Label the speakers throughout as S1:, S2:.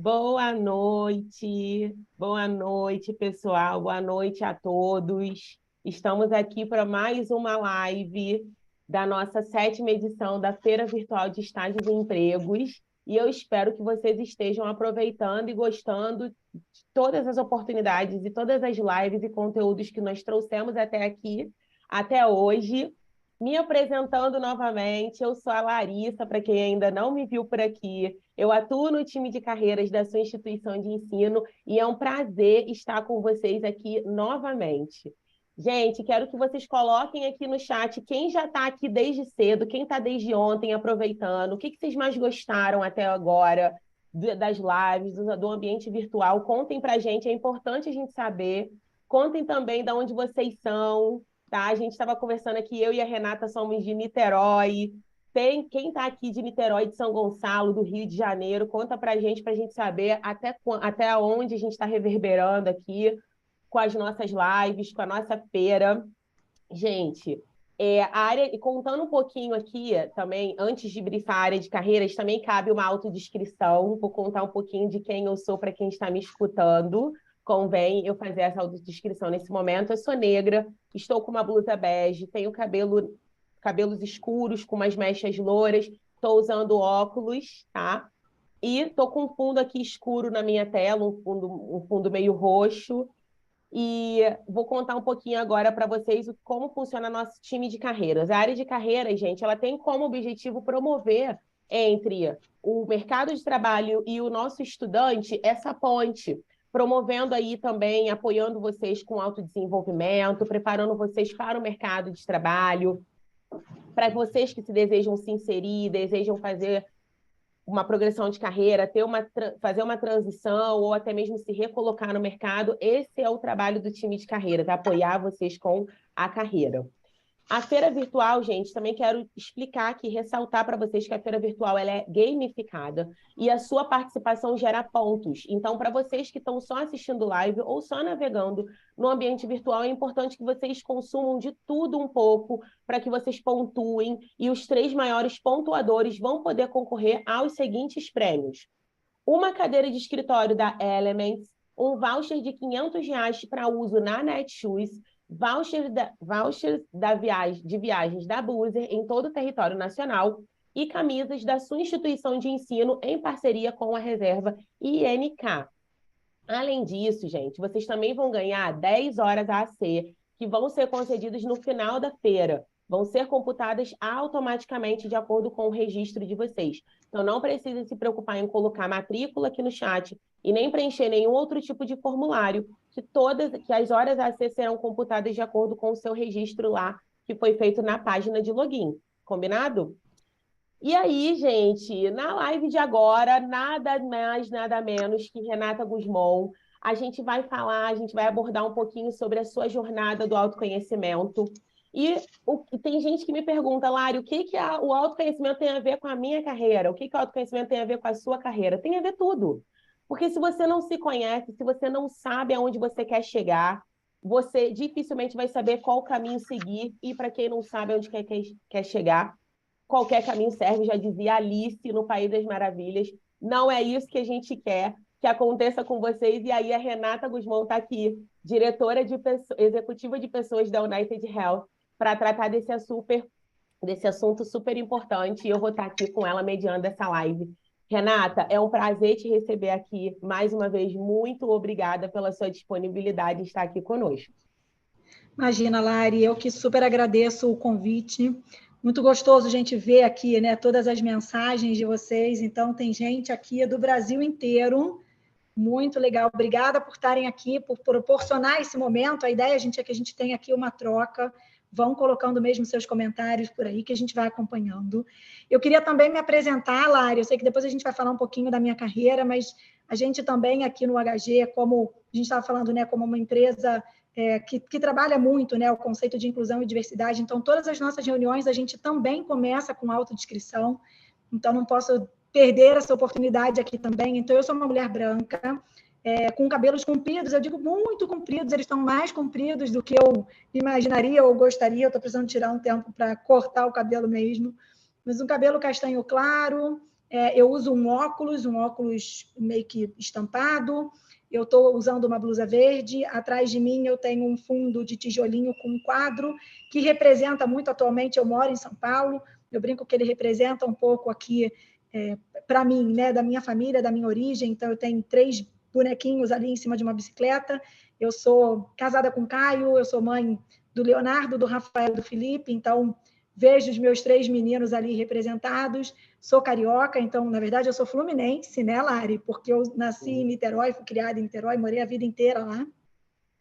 S1: Boa noite, pessoal, boa noite a todos. Estamos aqui para mais uma live da nossa 7ª edição da Feira Virtual de Estágios e Empregos. E eu espero que vocês estejam aproveitando e gostando de todas as oportunidades e todas as lives e conteúdos que nós trouxemos até aqui, até hoje. Me apresentando novamente, eu sou a Larissa, para quem ainda não me viu por aqui. Eu atuo no time de carreiras da sua instituição de ensino e é um prazer estar com vocês aqui novamente. Gente, quero que vocês coloquem aqui no chat quem já está aqui desde cedo, quem está desde ontem aproveitando, o que vocês mais gostaram até agora das lives, do ambiente virtual. Contem para a gente, é importante a gente saber. Contem também de onde vocês são. Tá? A gente estava conversando aqui, eu e a Renata somos de Niterói. Tem quem está aqui de Niterói, de São Gonçalo, do Rio de Janeiro, conta para a gente saber até onde a gente está reverberando aqui com as nossas lives, com a nossa feira. Gente, a área, e contando um pouquinho aqui também, antes de brifar a área de carreiras, também cabe uma autodescrição. Vou contar um pouquinho de quem eu sou para quem está me escutando. Convém eu fazer essa autodescrição nesse momento. Eu sou negra, estou com uma blusa bege, tenho cabelos escuros, com umas mechas louras, estou usando óculos, tá? E estou com um fundo aqui escuro na minha tela, um fundo meio roxo. E vou contar um pouquinho agora para vocês como funciona nosso time de carreiras. A área de carreiras, gente, ela tem como objetivo promover entre o mercado de trabalho e o nosso estudante essa ponte, promovendo aí também, apoiando vocês com autodesenvolvimento, preparando vocês para o mercado de trabalho, para vocês que se desejam se inserir, desejam fazer uma progressão de carreira, fazer uma transição ou até mesmo se recolocar no mercado, esse é o trabalho do time de carreiras, apoiar vocês com a carreira. A feira virtual, gente, também quero explicar aqui, ressaltar para vocês que a feira virtual ela é gamificada e a sua participação gera pontos. Então, para vocês que estão só assistindo live ou só navegando no ambiente virtual, é importante que vocês consumam de tudo um pouco para que vocês pontuem e os 3 maiores pontuadores vão poder concorrer aos seguintes prêmios. Uma cadeira de escritório da Elements, um voucher de R$ 500 para uso na Netshoes, vouchers de viagens da Buser em todo o território nacional e camisas da sua instituição de ensino em parceria com a reserva INK. Além disso, gente, vocês também vão ganhar 10 horas AC, que vão ser concedidas no final da feira. Vão ser computadas automaticamente de acordo com o registro de vocês. Então, não precisa se preocupar em colocar matrícula aqui no chat e nem preencher nenhum outro tipo de formulário, que as horas AC serão computadas de acordo com o seu registro lá, que foi feito na página de login. Combinado? E aí, gente, na live de agora, nada mais, nada menos que Renata Guzmão. A gente vai abordar um pouquinho sobre a sua jornada do autoconhecimento. E tem gente que me pergunta, Lari, o que o autoconhecimento tem a ver com a minha carreira? O que o autoconhecimento tem a ver com a sua carreira? Tem a ver tudo. Porque se você não se conhece, se você não sabe aonde você quer chegar, você dificilmente vai saber qual caminho seguir. E para quem não sabe onde quer chegar, qualquer caminho serve, já dizia Alice no País das Maravilhas. Não é isso que a gente quer que aconteça com vocês. E aí a Renata Guzmão está aqui, diretora executiva de pessoas da United Health, para tratar desse assunto super importante. E eu vou estar aqui com ela mediando essa live. Renata, é um prazer te receber aqui. Mais uma vez, muito obrigada pela sua disponibilidade em estar aqui conosco.
S2: Imagina, Lari, eu que super agradeço o convite. Muito gostoso a gente ver aqui, né, todas as mensagens de vocês. Então, tem gente aqui do Brasil inteiro. Muito legal. Obrigada por estarem aqui, por proporcionar esse momento. A ideia, gente, é que a gente tenha aqui uma troca. Vão colocando mesmo seus comentários por aí, que a gente vai acompanhando. Eu queria também me apresentar, Lari. Eu sei que depois a gente vai falar um pouquinho da minha carreira, mas a gente também aqui no HG, como a gente estava falando, né, como uma empresa que trabalha muito, né, o conceito de inclusão e diversidade. Então, todas as nossas reuniões, a gente também começa com autodescrição. Então, não posso perder essa oportunidade aqui também. Então, eu sou uma mulher branca, com cabelos compridos, eu digo muito compridos, eles estão mais compridos do que eu imaginaria ou gostaria. Eu estou precisando tirar um tempo para cortar o cabelo mesmo. Mas um cabelo castanho claro, eu uso um óculos meio que estampado, eu estou usando uma blusa verde, atrás de mim eu tenho um fundo de tijolinho com um quadro que representa muito, atualmente eu moro em São Paulo, eu brinco que ele representa um pouco aqui, para mim, né, da minha família, da minha origem, então eu tenho 3 bonequinhos ali em cima de uma bicicleta, eu sou casada com Caio, eu sou mãe do Leonardo, do Rafael, do Felipe, então vejo os meus 3 meninos ali representados, sou carioca, então, na verdade, eu sou fluminense, né, Lari? Porque eu nasci em Niterói, fui criada em Niterói, morei a vida inteira lá.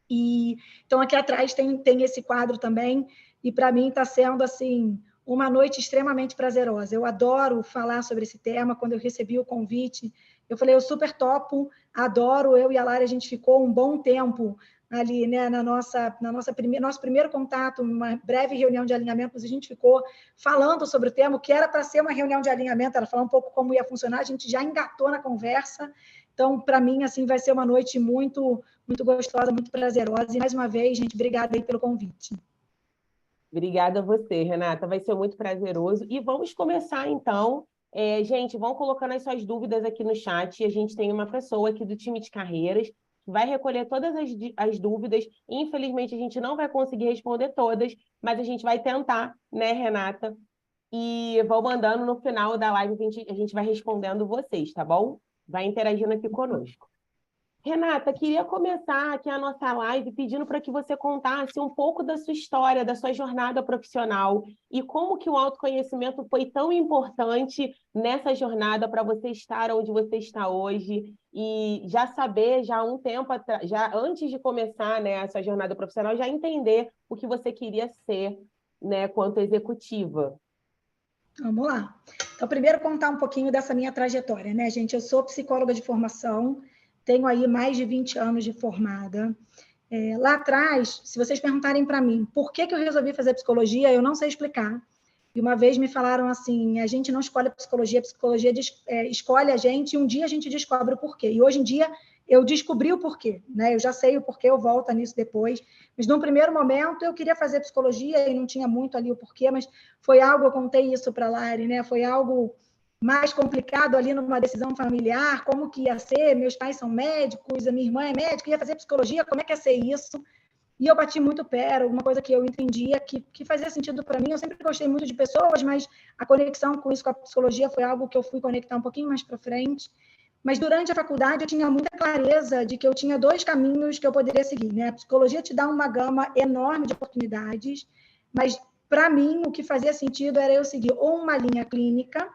S2: E, então, aqui atrás tem esse quadro também, e para mim está sendo, assim, uma noite extremamente prazerosa. Eu adoro falar sobre esse tema. Quando eu recebi o convite, eu falei, eu super topo, adoro. Eu e a Lari, a gente ficou um bom tempo ali, né, nosso primeiro contato, uma breve reunião de alinhamento, a gente ficou falando sobre o tema, que era para ser uma reunião de alinhamento, ela falou um pouco como ia funcionar, a gente já engatou na conversa. Então, para mim, assim, vai ser uma noite muito, muito gostosa, muito prazerosa. E, mais uma vez, gente, obrigada aí pelo convite.
S1: Obrigada a você, Renata. Vai ser muito prazeroso. E vamos começar, então. Gente, vão colocando as suas dúvidas aqui no chat. A gente tem uma pessoa aqui do time de carreiras que vai recolher todas as dúvidas. Infelizmente, a gente não vai conseguir responder todas, mas a gente vai tentar, né, Renata? E vou mandando no final da live, a gente vai respondendo vocês, tá bom? Vai interagindo aqui conosco. Renata, queria começar aqui a nossa live pedindo para que você contasse um pouco da sua história, da sua jornada profissional e como que o autoconhecimento foi tão importante nessa jornada para você estar onde você está hoje e já saber, já há um tempo já antes de começar, né, essa jornada profissional, já entender o que você queria ser, né, quanto executiva.
S2: Vamos lá. Então, primeiro contar um pouquinho dessa minha trajetória, né, gente? Eu sou psicóloga de formação, tenho aí mais de 20 anos de formada. Lá atrás, se vocês perguntarem para mim por que eu resolvi fazer psicologia, eu não sei explicar. E uma vez me falaram assim, a gente não escolhe a psicologia escolhe a gente e um dia a gente descobre o porquê. E hoje em dia eu descobri o porquê, né? Eu já sei o porquê, eu volto nisso depois. Mas num primeiro momento eu queria fazer psicologia e não tinha muito ali o porquê, mas foi algo, eu contei isso para a Lari, né? Foi algo mais complicado ali numa decisão familiar, como que ia ser, meus pais são médicos, a minha irmã é médica, ia fazer psicologia, como é que ia ser isso? E eu bati muito o pé, era alguma coisa que eu entendia que fazia sentido para mim. Eu sempre gostei muito de pessoas, mas a conexão com isso, com a psicologia, foi algo que eu fui conectar um pouquinho mais para frente. Mas durante a faculdade eu tinha muita clareza de que eu tinha 2 caminhos que eu poderia seguir, né? A psicologia te dá uma gama enorme de oportunidades, mas para mim o que fazia sentido era eu seguir ou uma linha clínica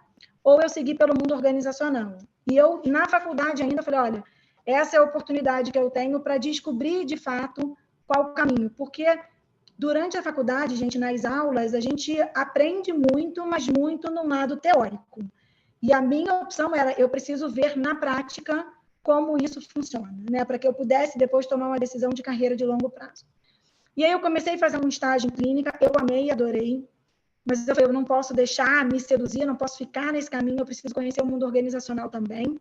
S2: ou eu seguir pelo mundo organizacional. E eu, na faculdade ainda, falei, olha, essa é a oportunidade que eu tenho para descobrir, de fato, qual o caminho. Porque durante a faculdade, gente, nas aulas, a gente aprende muito, mas muito no lado teórico. E a minha opção era, eu preciso ver na prática como isso funciona, né? Para que eu pudesse depois tomar uma decisão de carreira de longo prazo. E aí eu comecei a fazer um estágio em clínica, eu amei, adorei, mas eu falei, eu não posso deixar me seduzir, não posso ficar nesse caminho, eu preciso conhecer o mundo organizacional também.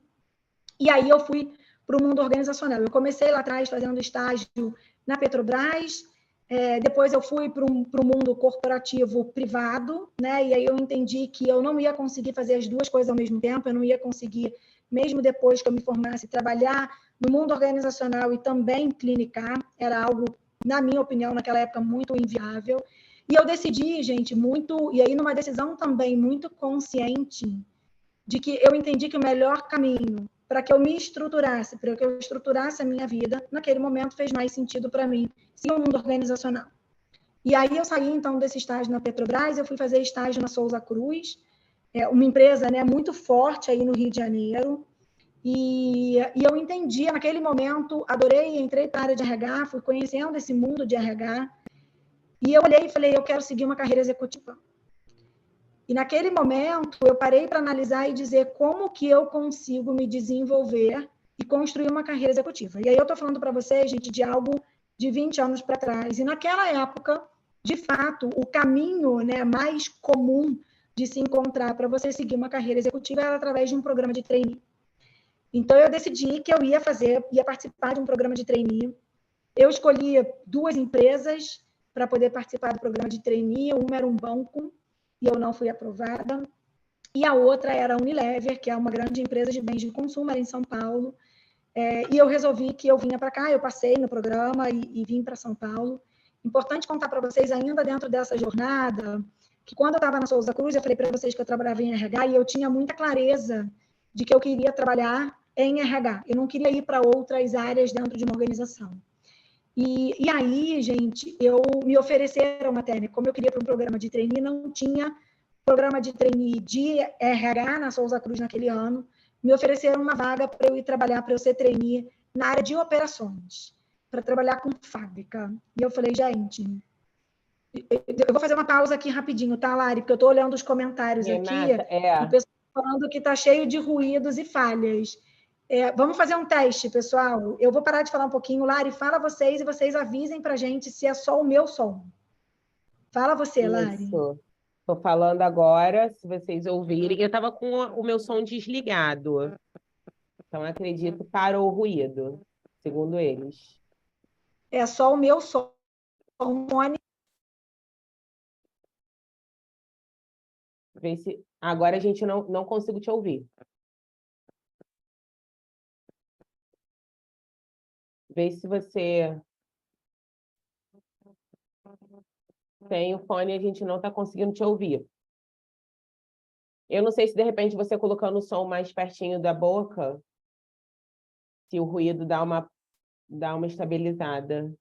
S2: E aí eu fui para o mundo organizacional. Eu comecei lá atrás fazendo estágio na Petrobras, depois eu fui para o mundo corporativo privado, né? E aí eu entendi que eu não ia conseguir fazer as 2 coisas ao mesmo tempo, eu não ia conseguir, mesmo depois que eu me formasse, trabalhar no mundo organizacional e também clinicar, era algo, na minha opinião, naquela época, muito inviável. E eu decidi, gente, e aí numa decisão também muito consciente, de que eu entendi que o melhor caminho para que eu me estruturasse, para que eu estruturasse a minha vida, naquele momento fez mais sentido para mim, sim, o mundo organizacional. E aí eu saí, então, desse estágio na Petrobras, eu fui fazer estágio na Souza Cruz, uma empresa, né, muito forte aí no Rio de Janeiro, e eu entendi, naquele momento, adorei, entrei para a área de RH, fui conhecendo esse mundo de RH, e eu olhei e falei, eu quero seguir uma carreira executiva. E naquele momento, eu parei para analisar e dizer como que eu consigo me desenvolver e construir uma carreira executiva. E aí eu estou falando para vocês, gente, de algo de 20 anos para trás. E naquela época, de fato, o caminho, né, mais comum de se encontrar para você seguir uma carreira executiva era através de um programa de trainee. Então, eu decidi que eu ia participar de um programa de trainee. Eu escolhi 2 empresas para poder participar do programa de trainee. Uma era um banco, e eu não fui aprovada. e a outra era a Unilever, que é uma grande empresa de bens de consumo em São Paulo. E eu resolvi que eu vinha para cá, eu passei no programa e vim para São Paulo. Importante contar para vocês, ainda dentro dessa jornada, que quando eu estava na Souza Cruz, eu falei para vocês que eu trabalhava em RH e eu tinha muita clareza de que eu queria trabalhar em RH. Eu não queria ir para outras áreas dentro de uma organização. E aí, gente, me ofereceram uma técnica. Como eu queria para um programa de trainee, não tinha programa de trainee de RH na Souza Cruz naquele ano. Me ofereceram uma vaga para eu ir trabalhar, para eu ser trainee na área de operações, para trabalhar com fábrica. E eu falei, gente, eu vou fazer uma pausa aqui rapidinho, tá, Lari? Porque eu estou olhando os comentários
S1: Renata,
S2: aqui, o pessoal falando que está cheio de ruídos e falhas. Vamos fazer um teste, pessoal. Eu vou parar de falar um pouquinho. Lari, fala vocês e vocês avisem para a gente se é só o meu som. Fala você, Lari.
S1: Isso. Estou falando agora, se vocês ouvirem. Eu estava com o meu som desligado. Então, acredito que parou o ruído, segundo eles.
S2: É só o meu som.
S1: Vê se... Agora a gente não consigo te ouvir. Vê se você tem o fone e a gente não está conseguindo te ouvir. Eu não sei se de repente você colocando o som mais pertinho da boca, se o ruído dá uma estabilizada.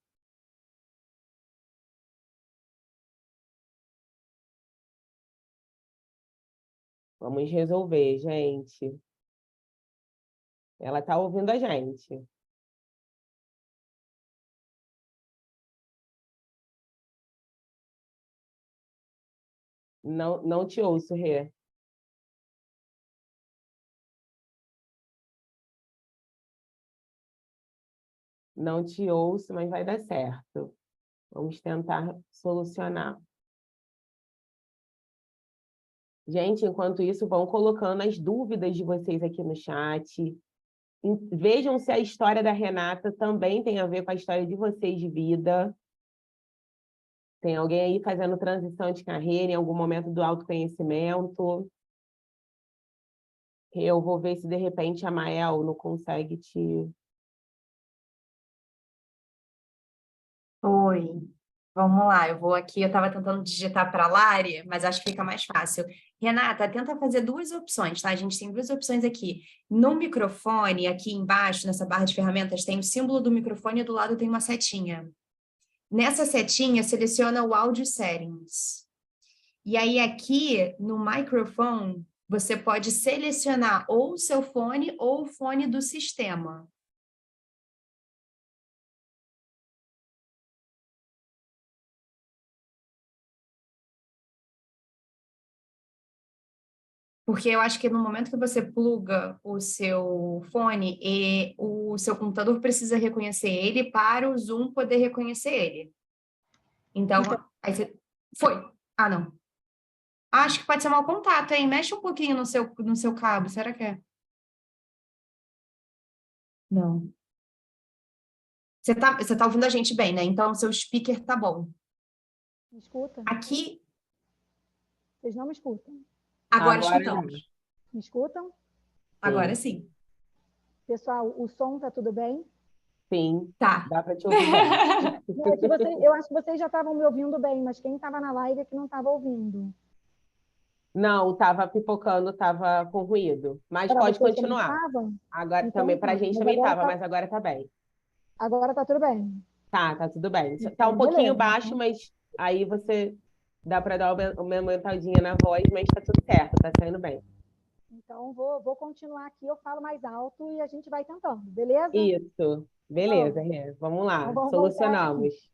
S1: Vamos resolver, gente. Ela está ouvindo a gente. Não te ouço, Rê. Não te ouço, mas vai dar certo. Vamos tentar solucionar. Gente, enquanto isso, vão colocando as dúvidas de vocês aqui no chat. Vejam se a história da Renata também tem a ver com a história de vocês de vida. Tem alguém aí fazendo transição de carreira em algum momento do autoconhecimento? Eu vou ver se, de repente, a Mael não consegue te...
S3: Oi, vamos lá. Eu vou aqui. Eu estava tentando digitar para a Lari, mas acho que fica mais fácil. Renata, tenta fazer duas opções, tá? A gente tem duas opções aqui. No microfone, aqui embaixo, nessa barra de ferramentas, tem o símbolo do microfone e do lado tem uma setinha. Nessa setinha, seleciona o Audio Settings. E aí, aqui no microfone, você pode selecionar ou o seu fone ou o fone do sistema. Porque eu acho que no momento que você pluga o seu fone, e o seu computador precisa reconhecer ele para o Zoom poder reconhecer ele. Então, aí você... Foi. Ah, não. Acho que pode ser mau contato, hein? Mexe um pouquinho no seu cabo. Será que é? Não. Você tá ouvindo a gente bem, né? Então, o seu speaker tá bom.
S2: Me escuta?
S3: Aqui...
S2: Vocês não me escutam?
S3: Agora
S1: Agora
S3: escutamos.
S2: Me escutam?
S3: Agora sim.
S2: Pessoal, o som tá tudo bem?
S1: Sim,
S3: Tá.
S1: dá para te ouvir bem.
S2: Não, é que eu acho que vocês já estavam me ouvindo bem, mas quem estava na live é que não estava ouvindo.
S1: Não, estava pipocando, estava com ruído. Mas
S2: Para
S1: pode
S2: vocês também
S1: continuar.
S2: estavam?
S1: Agora
S2: Então,
S1: também, para a gente
S2: mas
S1: também
S2: agora
S1: estava,
S2: tá,
S1: mas agora está bem.
S2: agora tá tudo bem.
S1: Tá tudo bem. Tá
S2: Então,
S1: um pouquinho
S2: beleza.
S1: baixo, mas aí você dá para dar uma aumentadinha na voz, mas tá tudo certo, tá saindo bem.
S2: Então, vou continuar aqui, eu falo mais alto e a gente vai tentando, beleza?
S1: Isso. Beleza, Rê. Vamos lá.
S2: Então, vamos voltar aqui.
S1: Solucionamos.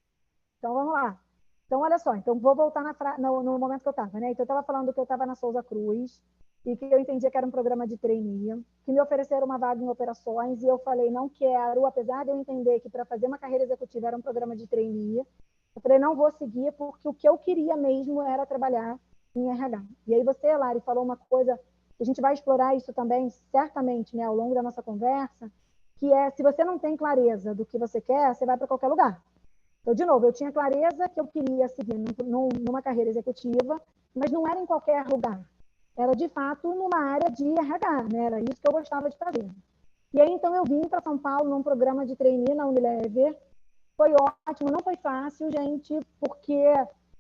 S2: Então, vamos lá. Então, olha só, então vou voltar no momento que eu estava, né? Então, eu estava falando que eu estava na Souza Cruz e que eu entendia que era um programa de trainee, que me ofereceram uma vaga em operações e eu falei, não quero, apesar de eu entender que para fazer uma carreira executiva era um programa de trainee, eu falei, não vou seguir porque o que eu queria mesmo era trabalhar em RH. E aí você, Lari, falou uma coisa, a gente vai explorar isso também, certamente, né, ao longo da nossa conversa, que é, se você não tem clareza do que você quer, você vai para qualquer lugar. Então, de novo, eu tinha clareza que eu queria seguir numa carreira executiva, mas não era em qualquer lugar. era de fato numa área de RH, né? Era isso que eu gostava de fazer. E aí, então, eu vim para São Paulo num programa de trainee na Unilever. Foi ótimo, não foi fácil, gente, porque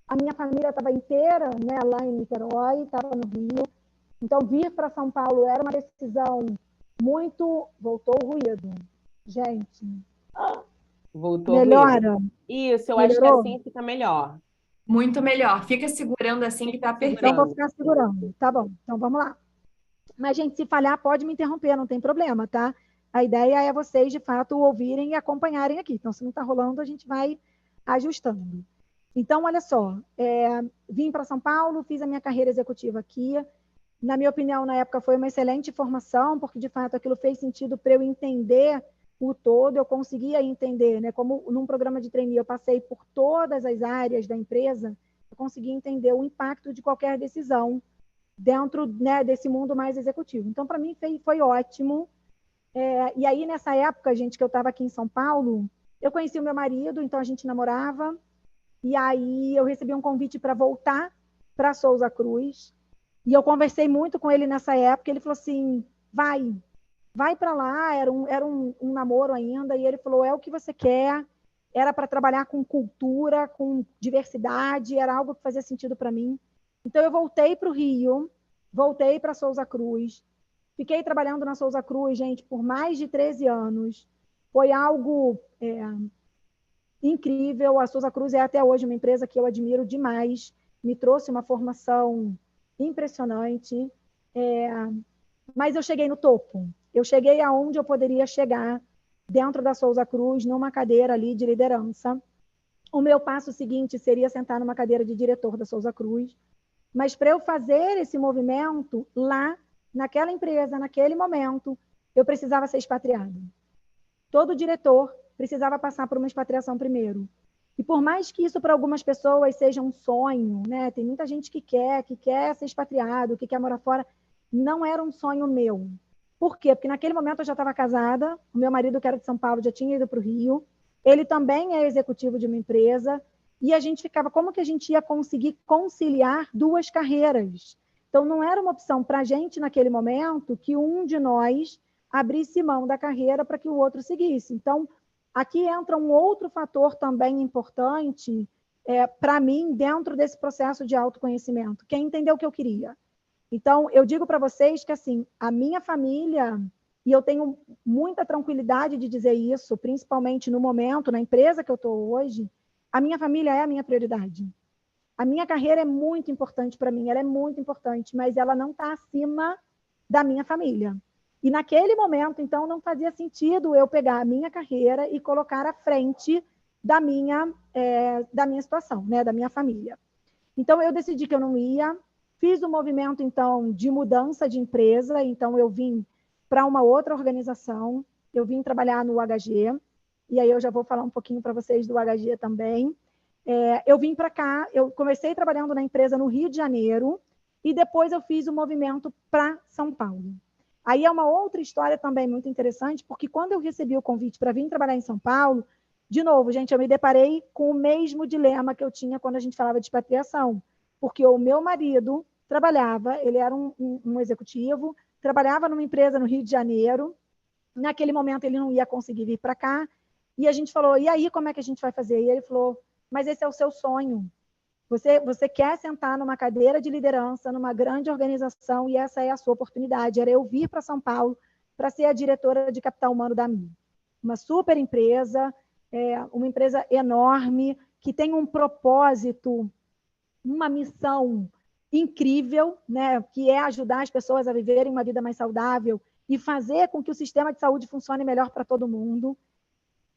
S2: a minha família estava inteira, né, lá em Niterói, estava no Rio. Então, vir para São Paulo era uma decisão muito... Voltou o ruído. Gente,
S1: Voltou o ruído.
S2: melhora?
S1: Isso, eu acho que
S2: Melhorou?
S1: assim fica melhor.
S3: Muito melhor. Fica segurando assim que
S1: Fica
S3: tá
S2: Então, vou
S3: perfeito.
S1: segurando.
S2: ficar segurando. Tá bom, então vamos lá. Mas, gente, se falhar, pode me interromper, não tem problema, tá? A ideia é vocês, de fato, ouvirem e acompanharem aqui. Então, se não está rolando, a gente vai ajustando. Então, olha só, vim para São Paulo, fiz a minha carreira executiva aqui. Na minha opinião, na época, foi uma excelente formação, porque, de fato, aquilo fez sentido para eu entender o todo, eu conseguia entender, né? Como num programa de trainee eu passei por todas as áreas da empresa, eu consegui entender o impacto de qualquer decisão dentro, né, desse mundo mais executivo. Então, para mim, foi ótimo. E aí, nessa época, gente, que eu estava aqui em São Paulo, eu conheci o meu marido, então a gente namorava, e aí eu recebi um convite para voltar para Souza Cruz, e eu conversei muito com ele nessa época, ele falou assim, vai para lá, era um namoro ainda, e ele falou, é o que você quer, era para trabalhar com cultura, com diversidade, era algo que fazia sentido para mim. Então, eu voltei para o Rio, voltei para Souza Cruz, fiquei trabalhando na Souza Cruz, gente, por mais de 13 anos. Foi algo incrível. A Souza Cruz é até hoje uma empresa que eu admiro demais, me trouxe uma formação impressionante, mas eu cheguei no topo. Eu cheguei aonde eu poderia chegar dentro da Souza Cruz, numa cadeira ali de liderança. O meu passo seguinte seria sentar numa cadeira de diretor da Souza Cruz, mas para eu fazer esse movimento lá, naquela empresa, naquele momento, eu precisava ser expatriado. Todo diretor precisava passar por uma expatriação primeiro. E por mais que isso para algumas pessoas seja um sonho, né? Tem muita gente que quer ser expatriado, que quer morar fora, não era um sonho meu. Por quê? Porque naquele momento eu já estava casada, o meu marido, que era de São Paulo, já tinha ido para o Rio, ele também é executivo de uma empresa, e a gente ficava, como que a gente ia conseguir conciliar duas carreiras? Então, não era uma opção para a gente, naquele momento, que um de nós abrisse mão da carreira para que o outro seguisse. Então, aqui entra um outro fator também importante para mim, dentro desse processo de autoconhecimento, que é entender o que eu queria. Então, eu digo para vocês que, assim, a minha família, e eu tenho muita tranquilidade de dizer isso, principalmente no momento, na empresa que eu estou hoje, a minha família é a minha prioridade. A minha carreira é muito importante para mim, ela é muito importante, mas ela não está acima da minha família. E naquele momento, então, não fazia sentido eu pegar a minha carreira e colocar à frente da minha situação, né, da minha família. Então, eu decidi que eu não ia, fiz um movimento, então, de mudança de empresa, então eu vim para uma outra organização, eu vim trabalhar no HG, e aí eu já vou falar um pouquinho para vocês do HG também. Eu vim para cá, eu comecei trabalhando na empresa no Rio de Janeiro, e depois eu fiz o movimento para São Paulo. Aí é uma outra história também muito interessante, porque quando eu recebi o convite para vir trabalhar em São Paulo, de novo, gente, eu me deparei com o mesmo dilema que eu tinha quando a gente falava de expatriação, porque o meu marido trabalhava, ele era um executivo, trabalhava numa empresa no Rio de Janeiro, naquele momento ele não ia conseguir vir para cá, e a gente falou, e aí como é que a gente vai fazer? E ele falou, mas esse é o seu sonho, você quer sentar numa cadeira de liderança, numa grande organização, e essa é a sua oportunidade. Era eu vir para São Paulo para ser a diretora de capital humano da MI. Uma super empresa, uma empresa enorme, que tem um propósito, uma missão incrível, né, que é ajudar as pessoas a viverem uma vida mais saudável e fazer com que o sistema de saúde funcione melhor para todo mundo.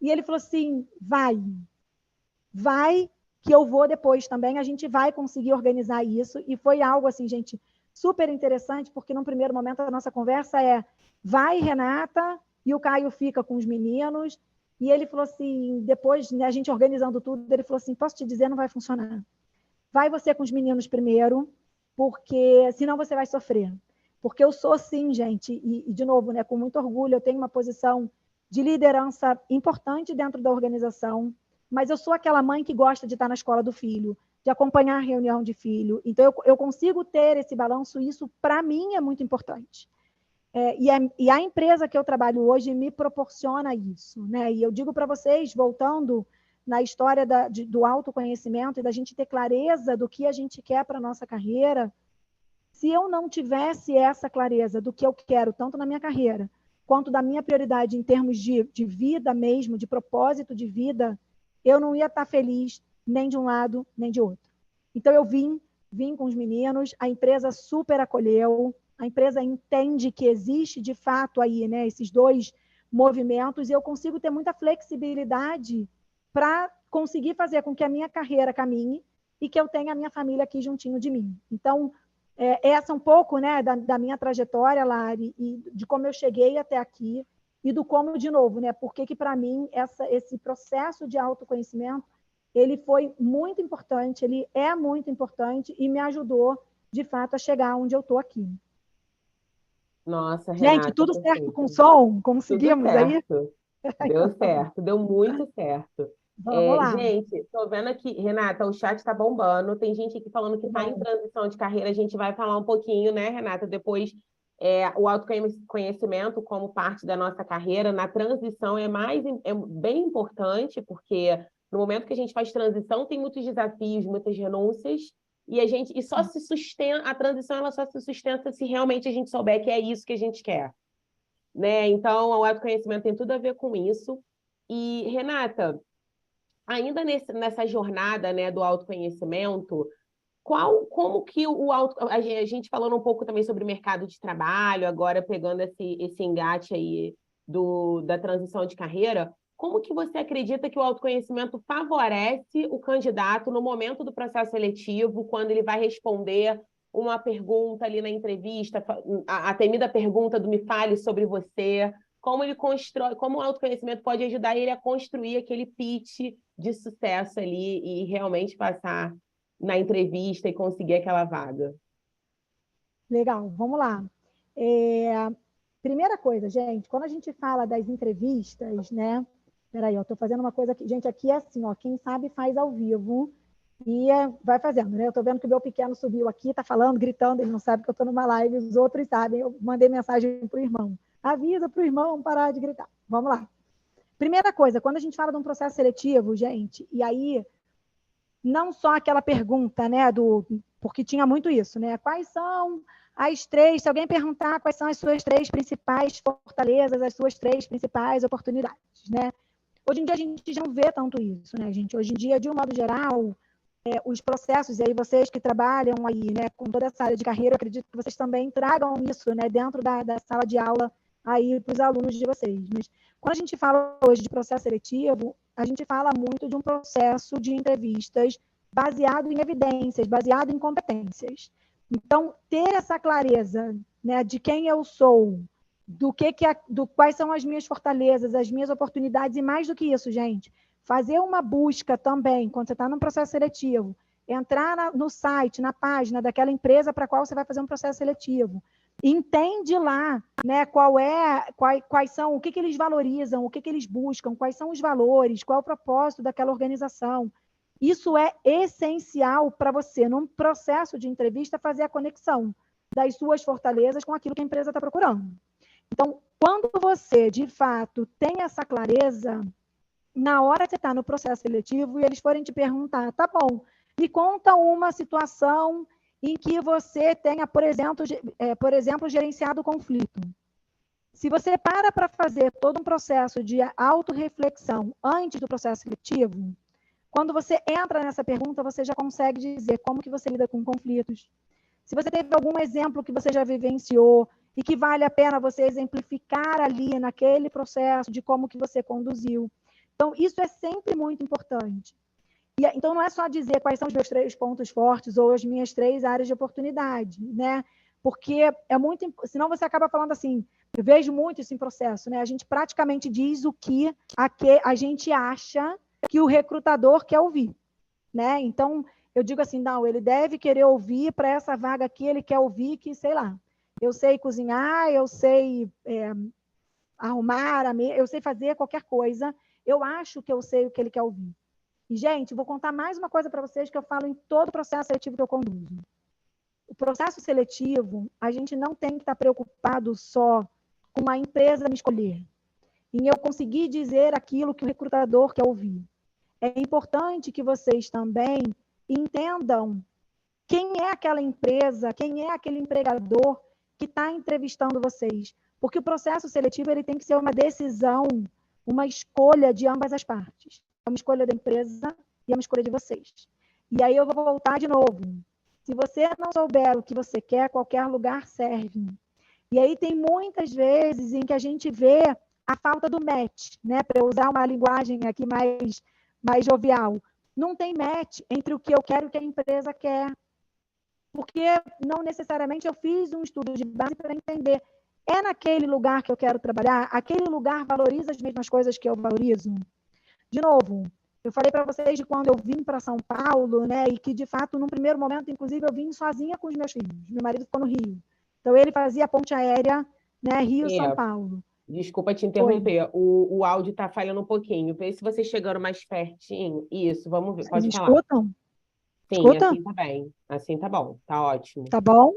S2: E ele falou assim, vai, que eu vou depois também, a gente vai conseguir organizar isso. E foi algo assim, gente, super interessante, porque num primeiro momento a nossa conversa vai, Renata, e o Caio fica com os meninos. E ele falou assim, depois, né, a gente organizando tudo, ele falou assim, posso te dizer, não vai funcionar. Vai você com os meninos primeiro, porque senão você vai sofrer. Porque eu sou sim, gente, e de novo, né, com muito orgulho, eu tenho uma posição de liderança importante dentro da organização, mas eu sou aquela mãe que gosta de estar na escola do filho. de acompanhar a reunião de filho. Então, eu consigo ter esse balanço, e isso, para mim, é muito importante. E a empresa que eu trabalho hoje me proporciona isso, né? E eu digo para vocês, voltando na história do autoconhecimento e da gente ter clareza do que a gente quer para a nossa carreira, se eu não tivesse essa clareza do que eu quero, tanto na minha carreira, quanto da minha prioridade em termos de vida mesmo, de propósito de vida, eu não ia estar feliz nem de um lado, nem de outro. Então, eu vim com os meninos, a empresa super acolheu, a empresa entende que existe, de fato, aí, né, esses dois movimentos, e eu consigo ter muita flexibilidade para conseguir fazer com que a minha carreira caminhe e que eu tenha a minha família aqui juntinho de mim. Então, essa é um pouco, né, da minha trajetória, Lari, e de como eu cheguei até aqui, e do como, de novo, né, porque que, para mim, esse processo de autoconhecimento, ele foi muito importante, ele é muito importante e me ajudou, de fato, a chegar onde eu estou aqui.
S1: Nossa,
S2: Gente,
S1: Renata,
S2: tudo certo com o
S1: perfeito.
S2: som?
S1: Tudo
S2: Conseguimos aí?
S1: certo. Deu certo, deu muito certo.
S2: Vamos lá.
S1: Gente, estou vendo aqui, Renata, o chat está bombando. Tem gente aqui falando que está em transição de carreira. A gente vai falar um pouquinho, né, Renata? Depois, o autoconhecimento como parte da nossa carreira, na transição é bem importante, porque no momento que a gente faz transição, tem muitos desafios, muitas renúncias, e só se sustenta, a transição ela só se sustenta se realmente a gente souber que é isso que a gente quer, né? Então, o autoconhecimento tem tudo a ver com isso. E, Renata, ainda nessa jornada, né, do autoconhecimento, como que a gente falando um pouco também sobre mercado de trabalho, agora pegando esse engate aí da transição de carreira, como que você acredita que o autoconhecimento favorece o candidato no momento do processo seletivo, quando ele vai responder uma pergunta ali na entrevista, a temida pergunta do me fale sobre você, como o autoconhecimento pode ajudar ele a construir aquele pitch de sucesso ali e realmente passar na entrevista e conseguir aquela vaga?
S2: Legal, vamos lá. Primeira coisa, gente, quando a gente fala das entrevistas, né? Peraí, eu estou fazendo uma coisa aqui. Gente, aqui é assim, ó, quem sabe faz ao vivo e vai fazendo, né? Eu estou vendo que o meu pequeno subiu aqui, está falando, gritando, ele não sabe que eu estou numa live, os outros sabem. Eu mandei mensagem para o irmão. Avisa para o irmão parar de gritar. Vamos lá. Primeira coisa, quando a gente fala de um processo seletivo, gente, e aí não só aquela pergunta, né, porque tinha muito isso, né? Quais são as três, se alguém perguntar quais são as suas três principais fortalezas, as suas três principais oportunidades, né? Hoje em dia a gente já não vê tanto isso, né, gente? Hoje em dia, de um modo geral, os processos, e aí vocês que trabalham aí, né, com toda essa área de carreira, eu acredito que vocês também tragam isso, né, dentro da sala de aula aí para os alunos de vocês. Mas quando a gente fala hoje de processo seletivo, a gente fala muito de um processo de entrevistas baseado em evidências, baseado em competências. Então, ter essa clareza, né, de quem eu sou, quais são as minhas fortalezas, as minhas oportunidades, e mais do que isso, gente, fazer uma busca também, quando você está num processo seletivo, entrar no site, na página daquela empresa para a qual você vai fazer um processo seletivo. Entende lá, né, quais são, o que eles valorizam, o que eles buscam, quais são os valores, qual é o propósito daquela organização. Isso é essencial para você, num processo de entrevista, fazer a conexão das suas fortalezas com aquilo que a empresa está procurando. Então, quando você, de fato, tem essa clareza, na hora que você está no processo seletivo e eles forem te perguntar, tá bom, me conta uma situação em que você tenha, por exemplo, gerenciado conflito. Se você para fazer todo um processo de autorreflexão antes do processo seletivo, quando você entra nessa pergunta, você já consegue dizer como que você lida com conflitos. Se você teve algum exemplo que você já vivenciou e que vale a pena você exemplificar ali naquele processo de como que você conduziu. Então, isso é sempre muito importante. Então, não é só dizer quais são os meus 3 pontos fortes ou as minhas 3 áreas de oportunidade, né? Porque é muito... Senão você acaba falando assim, eu vejo muito isso em processo, né? A gente praticamente diz o que a gente acha que o recrutador quer ouvir, né? Então, eu digo assim, não, ele deve querer ouvir para essa vaga aqui, ele quer ouvir que, sei lá, eu sei cozinhar, eu sei arrumar, eu sei fazer qualquer coisa, eu acho que eu sei o que ele quer ouvir. E, gente, vou contar mais uma coisa para vocês que eu falo em todo o processo seletivo que eu conduzo. O processo seletivo, a gente não tem que estar preocupado só com a empresa me escolher, em eu conseguir dizer aquilo que o recrutador quer ouvir. É importante que vocês também entendam quem é aquela empresa, quem é aquele empregador que está entrevistando vocês. Porque o processo seletivo ele tem que ser uma decisão, uma escolha de ambas as partes. É uma escolha da empresa e é uma escolha de vocês. E aí eu vou voltar de novo. Se você não souber o que você quer, qualquer lugar serve. E aí tem muitas vezes em que a gente vê a falta do match, né? Para eu usar uma linguagem aqui mais jovial. Não tem match entre o que eu quero e o que a empresa quer. Porque não necessariamente eu fiz um estudo de base para entender. É naquele lugar que eu quero trabalhar? Aquele lugar valoriza as mesmas coisas que eu valorizo? De novo, eu falei para vocês de quando eu vim para São Paulo, né? E que, de fato, num primeiro momento, inclusive, eu vim sozinha com os meus filhos. Meu marido ficou no Rio. Então, ele fazia a ponte aérea, né? Rio-São Paulo.
S1: Desculpa te interromper. O áudio está falhando um pouquinho. Vê se vocês chegando mais pertinho. Isso, vamos ver. Pode falar.
S2: Escutam?
S1: Sim,
S2: Escuta?
S1: assim tá bem. Assim tá bom. Tá ótimo.
S2: Tá bom?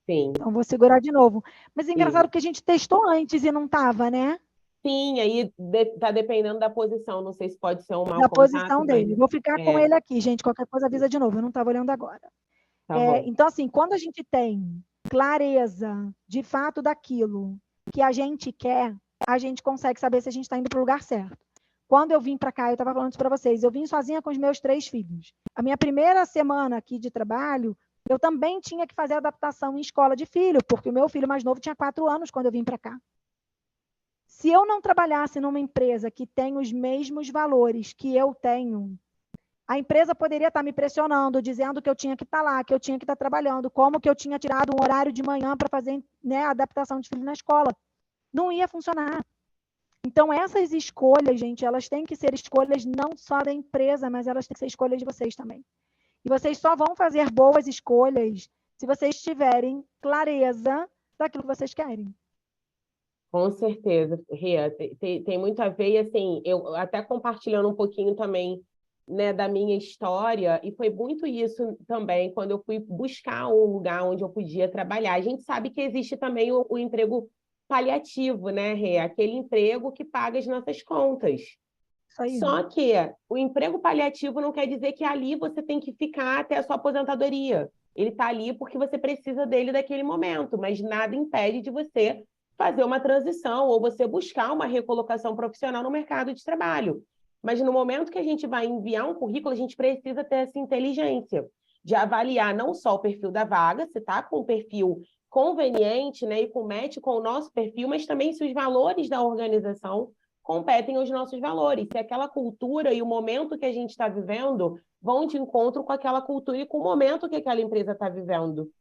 S1: Sim.
S2: Então, vou segurar de novo. Mas é engraçado
S1: Sim.
S2: porque a gente testou antes e não estava, né?
S1: Sim, aí tá dependendo da posição. Não sei se pode ser um mau
S2: Da
S1: contato,
S2: posição
S1: mas
S2: dele. Vou ficar com ele aqui, gente. Qualquer coisa avisa de novo. Eu não estava olhando agora.
S1: tá bom.
S2: Então, assim, quando a gente tem clareza de fato daquilo que a gente quer, a gente consegue saber se a gente está indo para o lugar certo. Quando eu vim para cá, eu estava falando isso para vocês, eu vim sozinha com os meus 3 filhos. A minha primeira semana aqui de trabalho, eu também tinha que fazer adaptação em escola de filho, porque o meu filho mais novo tinha 4 anos quando eu vim para cá. Se eu não trabalhasse numa empresa que tem os mesmos valores que eu tenho, a empresa poderia estar me pressionando, dizendo que eu tinha que estar lá, que eu tinha que estar trabalhando, como que eu tinha tirado um horário de manhã para fazer, né, a adaptação de filho na escola. Não ia funcionar. Então, essas escolhas, gente, elas têm que ser escolhas não só da empresa, mas elas têm que ser escolhas de vocês também. E vocês só vão fazer boas escolhas se vocês tiverem clareza daquilo que vocês querem.
S1: Com certeza, Ria, tem muito a ver, e assim, eu até compartilhando um pouquinho também, né, da minha história, e foi muito isso também, quando eu fui buscar um lugar onde eu podia trabalhar. A gente sabe que existe também o emprego paliativo, né, Ria? Aquele emprego que paga as nossas contas.
S2: Isso aí.
S1: Só que o emprego paliativo não quer dizer que ali você tem que ficar até a sua aposentadoria. Ele está ali porque você precisa dele naquele momento, mas nada impede de você fazer uma transição ou você buscar uma recolocação profissional no mercado de trabalho. Mas no momento que a gente vai enviar um currículo, a gente precisa ter essa inteligência de avaliar não só o perfil da vaga, se está com um perfil conveniente, né, e com match com o nosso perfil, mas também se os valores da organização competem aos nossos valores, se aquela cultura e o momento que a gente está vivendo vão de encontro com aquela cultura e com o momento que aquela empresa está vivendo,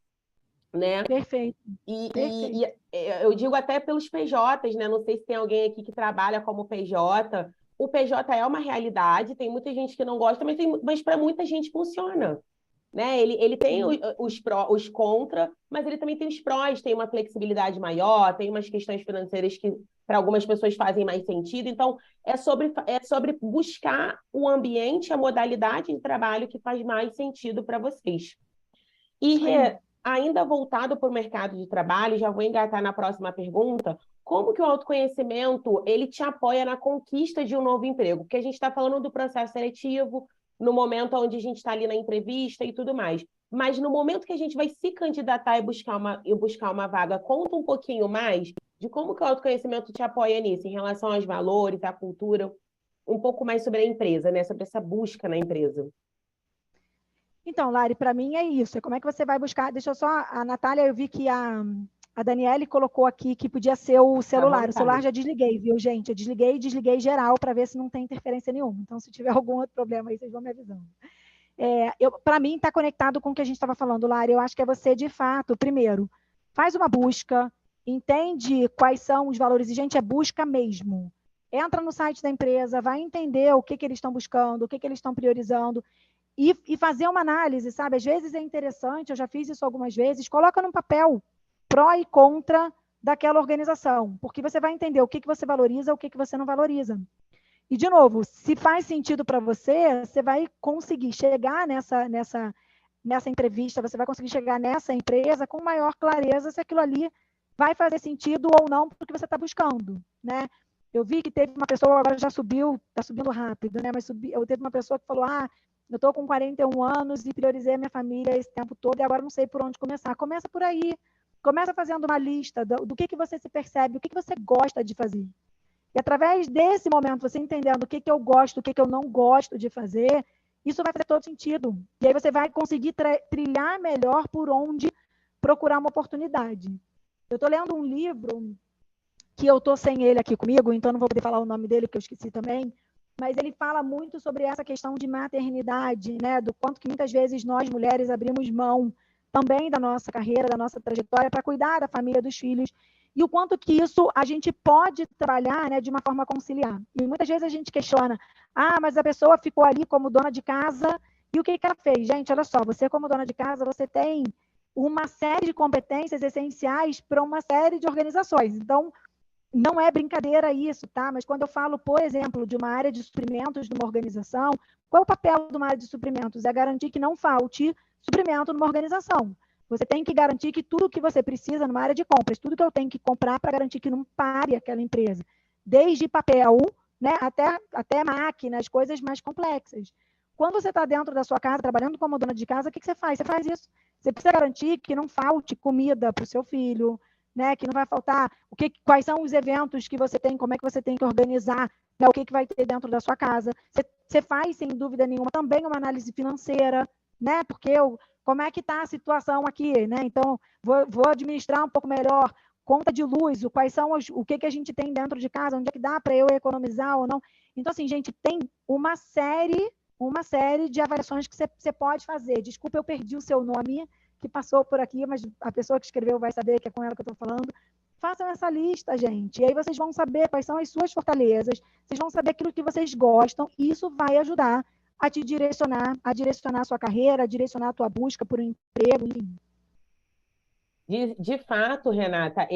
S1: né?
S2: Perfeito.
S1: E eu digo até pelos PJs, né? Não sei se tem alguém aqui que trabalha como PJ. O PJ é uma realidade, tem muita gente que não gosta, mas para muita gente funciona. Né? Ele tem os contra, mas ele também tem os prós, tem uma flexibilidade maior, tem umas questões financeiras que para algumas pessoas fazem mais sentido. Então, é sobre buscar o ambiente, a modalidade de trabalho que faz mais sentido para vocês. E ainda voltado para o mercado de trabalho, já vou engatar na próxima pergunta, como que o autoconhecimento ele te apoia na conquista de um novo emprego? Porque a gente está falando do processo seletivo, no momento onde a gente está ali na entrevista e tudo mais. Mas no momento que a gente vai se candidatar e buscar uma vaga, conta um pouquinho mais de como que o autoconhecimento te apoia nisso, em relação aos valores, à cultura, um pouco mais sobre a empresa, né? Sobre essa busca na empresa.
S2: Então, Lari, para mim é isso. Como é que você vai buscar? Deixa eu só... A Natália, eu vi que a Daniele colocou aqui que podia ser o celular. O celular já desliguei, viu, gente? Eu desliguei geral para ver se não tem interferência nenhuma. Então, se tiver algum outro problema aí, vocês vão me avisando. Para mim, está conectado com o que a gente estava falando, Lari. Eu acho que é você, de fato, primeiro, faz uma busca, entende quais são os valores. E, gente, é busca mesmo. Entra no site da empresa, vai entender o que eles estão buscando, o que eles estão priorizando. E fazer uma análise, sabe? Às vezes é interessante, eu já fiz isso algumas vezes, coloca num papel pró e contra daquela organização, porque você vai entender o que você valoriza, o que você não valoriza. E, de novo, se faz sentido para você, você vai conseguir chegar nessa entrevista, você vai conseguir chegar nessa empresa com maior clareza se aquilo ali vai fazer sentido ou não para o que você está buscando, né? Eu vi que teve uma pessoa, agora já subiu, está subindo rápido, né? Mas eu teve uma pessoa que falou, eu estou com 41 anos e priorizei a minha família esse tempo todo e agora não sei por onde começar. Começa por aí. Começa fazendo uma lista do que você se percebe, o que você gosta de fazer. E através desse momento, você entendendo o que eu gosto, o que eu não gosto de fazer, isso vai fazer todo sentido. E aí você vai conseguir trilhar melhor por onde procurar uma oportunidade. Eu estou lendo um livro que eu estou sem ele aqui comigo, então não vou poder falar o nome dele, que eu esqueci também, mas ele fala muito sobre essa questão de maternidade, né? Do quanto que muitas vezes nós, mulheres, abrimos mão também da nossa carreira, da nossa trajetória, para cuidar da família, dos filhos, e o quanto que isso a gente pode trabalhar, né, de uma forma conciliar. E muitas vezes a gente questiona, mas a pessoa ficou ali como dona de casa, e o que ela fez? Gente, olha só, você como dona de casa, você tem uma série de competências essenciais para uma série de organizações. Então, não é brincadeira isso, tá? Mas quando eu falo, por exemplo, de uma área de suprimentos de uma organização, qual é o papel de uma área de suprimentos? É garantir que não falte suprimento numa organização. Você tem que garantir que tudo que você precisa numa área de compras, tudo que eu tenho que comprar para garantir que não pare aquela empresa, desde papel, né, até máquinas, coisas mais complexas. Quando você está dentro da sua casa, trabalhando como dona de casa, o que você faz? Você faz isso. Você precisa garantir que não falte comida para o seu filho, né, que não vai faltar, quais são os eventos que você tem, como é que você tem que organizar, né, o que vai ter dentro da sua casa. Você faz, sem dúvida nenhuma, também uma análise financeira, né, porque como é que está a situação aqui, né? Então, vou administrar um pouco melhor conta de luz, quais são o que a gente tem dentro de casa, onde é que dá para eu economizar ou não. Então, assim, gente, tem uma série de avaliações que você pode fazer. Desculpa, eu perdi o seu nome, que passou por aqui, mas a pessoa que escreveu vai saber que é com ela que eu estou falando. Façam essa lista, gente, e aí vocês vão saber quais são as suas fortalezas, vocês vão saber aquilo que vocês gostam, e isso vai ajudar a te direcionar, a direcionar a sua carreira, a direcionar a tua busca por um emprego, enfim.
S1: De fato, Renata,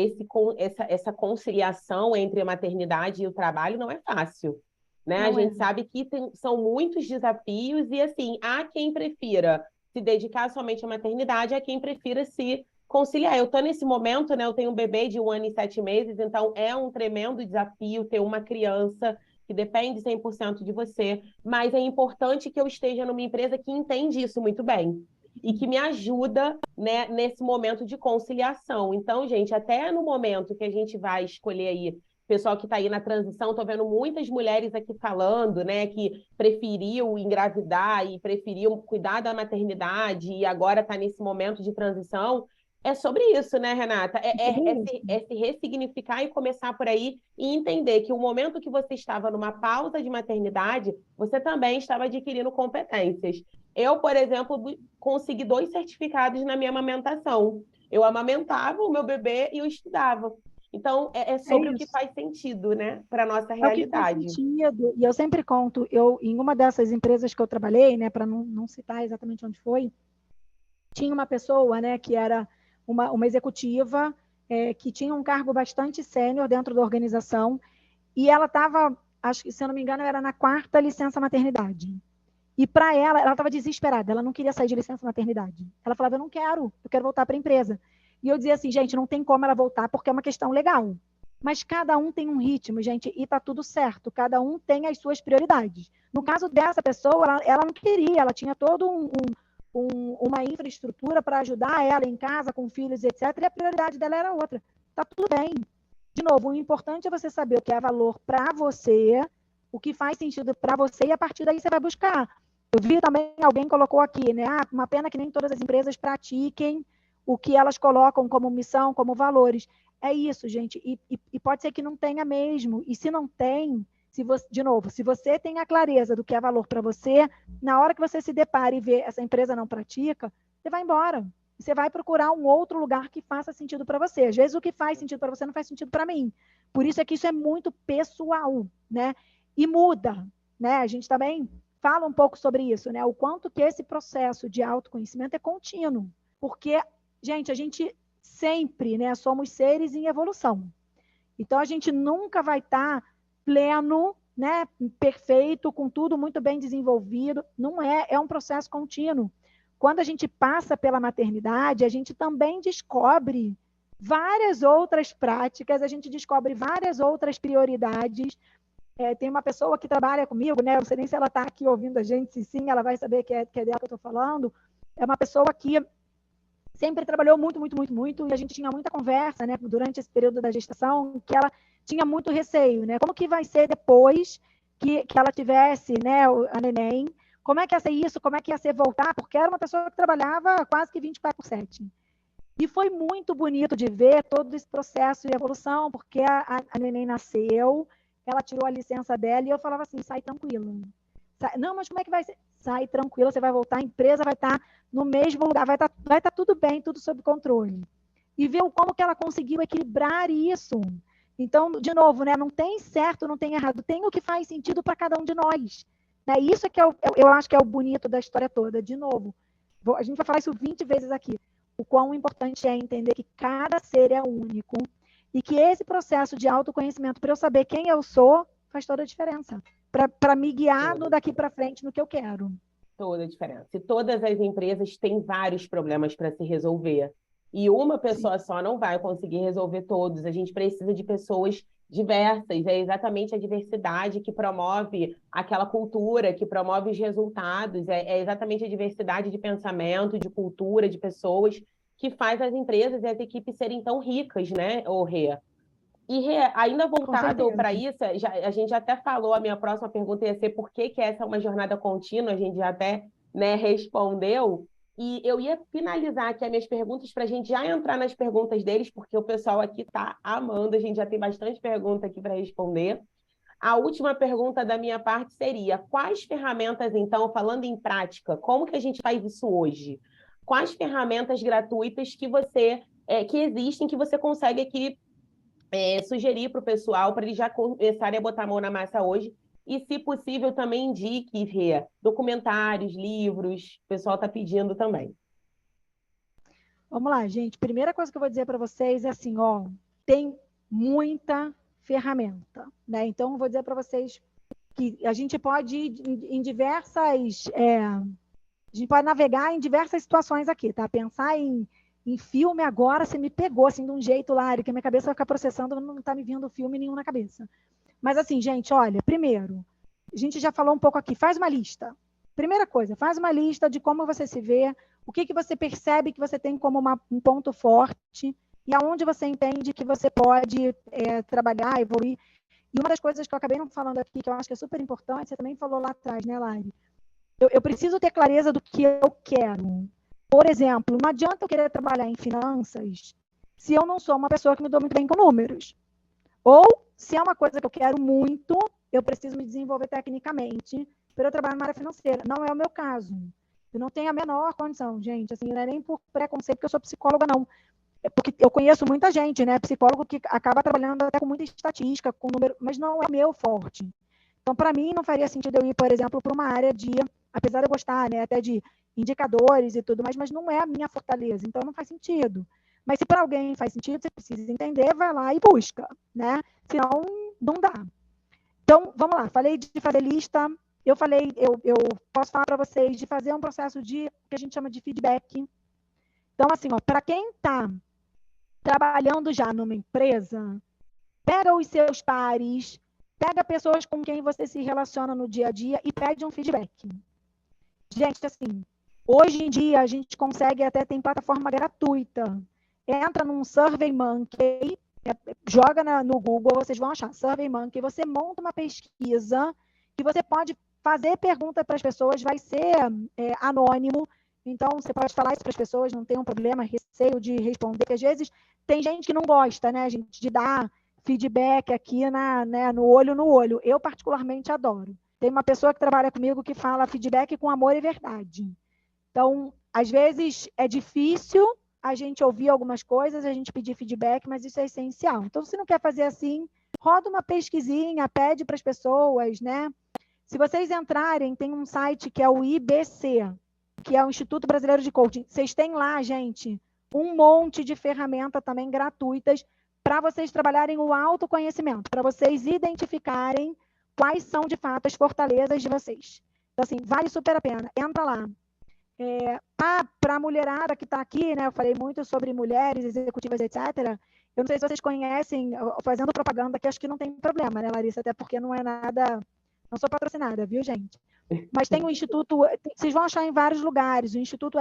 S1: essa conciliação entre a maternidade e o trabalho não é fácil, né? A gente sabe que são muitos desafios e, assim, há quem prefira se dedicar somente à maternidade, há quem prefira se conciliar. Eu estou nesse momento, né? Eu tenho um bebê de 1 ano e 7 meses, então é um tremendo desafio ter uma criança que depende 100% de você, mas é importante que eu esteja numa empresa que entende isso muito bem e que me ajuda, né, nesse momento de conciliação. Então, gente, até no momento que a gente vai escolher aí, pessoal que está aí na transição, estou vendo muitas mulheres aqui falando, né, que preferiu engravidar e preferiu cuidar da maternidade e agora está nesse momento de transição. É sobre isso, né, Renata? Se ressignificar e começar por aí e entender que o momento que você estava numa pausa de maternidade, você também estava adquirindo competências. Eu, por exemplo, consegui 2 certificados na minha amamentação. Eu amamentava o meu bebê e eu estudava. Então, é sobre o que faz sentido, né, para a nossa
S2: realidade. É o que faz sentido. E eu sempre conto, em uma dessas empresas que eu trabalhei, né, para não citar exatamente onde foi, tinha uma pessoa, né, que era uma executiva, que tinha um cargo bastante sênior dentro da organização, e ela estava, acho que, se eu não me engano, era na 4ª licença maternidade. E para ela estava desesperada, ela não queria sair de licença maternidade. Ela falava, eu quero voltar para a empresa. E eu dizia assim, gente, não tem como ela voltar porque é uma questão legal. Mas cada um tem um ritmo, gente, e está tudo certo. Cada um tem as suas prioridades. No caso dessa pessoa, ela não queria, ela tinha todo uma infraestrutura para ajudar ela em casa, com filhos, etc. E a prioridade dela era outra. Está tudo bem. De novo, o importante é você saber o que é valor para você, o que faz sentido para você, e a partir daí você vai buscar. Eu vi também, alguém colocou aqui, né? Uma pena que nem todas as empresas pratiquem o que elas colocam como missão, como valores. É isso, gente. E pode ser que não tenha mesmo. E se não tem, de novo, se você tem a clareza do que é valor para você, na hora que você se depara e vê essa empresa não pratica, você vai embora. Você vai procurar um outro lugar que faça sentido para você. Às vezes o que faz sentido para você não faz sentido para mim. Por isso é que isso é muito pessoal, né? E muda, né? A gente também fala um pouco sobre isso, né? O quanto que esse processo de autoconhecimento é contínuo. Porque, gente, a gente sempre, né, somos seres em evolução. Então, a gente nunca vai estar pleno né, perfeito, com tudo muito bem desenvolvido. Não é, é um processo contínuo. Quando a gente passa pela maternidade, a gente também descobre várias outras práticas, a gente descobre várias outras prioridades. Tem uma pessoa que trabalha comigo, né? Eu não sei nem se ela está aqui ouvindo a gente, se sim, ela vai saber que é dela que eu estou falando. É uma pessoa que sempre trabalhou muito, muito, muito, muito, e a gente tinha muita conversa, né, durante esse período da gestação, que ela tinha muito receio, né? Como que vai ser depois que ela tivesse, né, a neném? Como é que ia ser isso? Como é que ia ser voltar? Porque era uma pessoa que trabalhava quase que 24/7. E foi muito bonito de ver todo esse processo de evolução, porque a neném nasceu, ela tirou a licença dela e eu falava assim, sai tranquila. Não, mas como é que vai ser? Sai tranquila, você vai voltar, a empresa vai estar no mesmo lugar, vai estar tudo bem, tudo sob controle. E ver como que ela conseguiu equilibrar isso. Então, de novo, né, não tem certo, não tem errado, tem o que faz sentido para cada um de nós. Né? Isso é que eu acho que é o bonito da história toda. De novo, a gente vai falar isso 20 vezes aqui. O quão importante é entender que cada ser é único e que esse processo de autoconhecimento, para eu saber quem eu sou, faz toda a diferença. Para me guiar no daqui para frente no que eu quero.
S1: Toda a diferença. E todas as empresas têm vários problemas para se resolver. E uma pessoa só não vai conseguir resolver todos. A gente precisa de pessoas diversas. É exatamente a diversidade que promove aquela cultura, que promove os resultados. É exatamente a diversidade de pensamento, de cultura, de pessoas que faz as empresas e as equipes serem tão ricas, né, Rê? E ainda voltado para isso, a gente até falou, a minha próxima pergunta ia ser por que essa é uma jornada contínua, a gente já até, né, respondeu. E eu ia finalizar aqui as minhas perguntas para a gente já entrar nas perguntas deles, porque o pessoal aqui está amando, a gente já tem bastante pergunta aqui para responder. A última pergunta da minha parte seria: quais ferramentas, então, falando em prática, como que a gente faz isso hoje? Quais ferramentas gratuitas que existem, que você consegue aqui sugerir para o pessoal, para eles já começarem a botar a mão na massa hoje. E, se possível, também indique documentários, livros, o pessoal está pedindo também.
S2: Vamos lá, gente. Primeira coisa que eu vou dizer para vocês é assim, ó, tem muita ferramenta, né? Então, eu vou dizer para vocês que a gente pode ir em diversas... a gente pode navegar em diversas situações aqui, tá? Pensar em filme agora, você me pegou assim de um jeito, Lari, que a minha cabeça vai ficar processando, não está me vindo filme nenhum na cabeça. Mas assim, gente, olha, primeiro, a gente já falou um pouco aqui, faz uma lista. Primeira coisa, faz uma lista de como você se vê, o que você percebe que você tem como um ponto forte e aonde você entende que você pode trabalhar, evoluir. E uma das coisas que eu acabei não falando aqui, que eu acho que é super importante, você também falou lá atrás, né, Lari? Eu preciso ter clareza do que eu quero. Por exemplo, não adianta eu querer trabalhar em finanças se eu não sou uma pessoa que me dou muito bem com números. Ou, se é uma coisa que eu quero muito, eu preciso me desenvolver tecnicamente para eu trabalhar na área financeira. Não é o meu caso. Eu não tenho a menor condição, gente. Assim, não é nem por preconceito, porque eu sou psicóloga, não. É porque eu conheço muita gente, né? Psicólogo que acaba trabalhando até com muita estatística, com número, mas não é o meu forte. Então, para mim, não faria sentido eu ir, por exemplo, para uma área de, apesar de eu gostar, né, até de indicadores e tudo mais, mas não é a minha fortaleza, então não faz sentido. Mas se para alguém faz sentido, você precisa entender, vai lá e busca, né? Senão, não dá. Então, vamos lá, falei de fazer lista, eu posso falar para vocês de fazer um processo de, que a gente chama de feedback. Então, assim, para quem está trabalhando já numa empresa, pega os seus pares, pega pessoas com quem você se relaciona no dia a dia e pede um feedback. Gente, assim, hoje em dia a gente consegue até tem plataforma gratuita. Entra num SurveyMonkey, joga no Google, vocês vão achar SurveyMonkey, você monta uma pesquisa que você pode fazer pergunta para as pessoas, vai ser anônimo, então você pode falar isso para as pessoas, não tem um problema, receio de responder, porque às vezes tem gente que não gosta, né, gente, de dar feedback aqui no olho no olho. Eu particularmente adoro. Tem uma pessoa que trabalha comigo que fala feedback com amor e verdade. Então, às vezes é difícil a gente ouvir algumas coisas, a gente pedir feedback, mas isso é essencial. Então, se não quer fazer assim, roda uma pesquisinha, pede para as pessoas, né? Se vocês entrarem, tem um site que é o IBC, que é o Instituto Brasileiro de Coaching. Vocês têm lá, gente, um monte de ferramentas também gratuitas para vocês trabalharem o autoconhecimento, para vocês identificarem quais são, de fato, as fortalezas de vocês. Então, assim, vale super a pena. Entra lá. Para a mulherada que está aqui, né? Eu falei muito sobre mulheres executivas, etc. Eu não sei se vocês conhecem, fazendo propaganda aqui, acho que não tem problema, né, Larissa? Até porque não é nada... Não sou patrocinada, viu, gente? Mas tem o Instituto... Vocês vão achar em vários lugares. O Instituto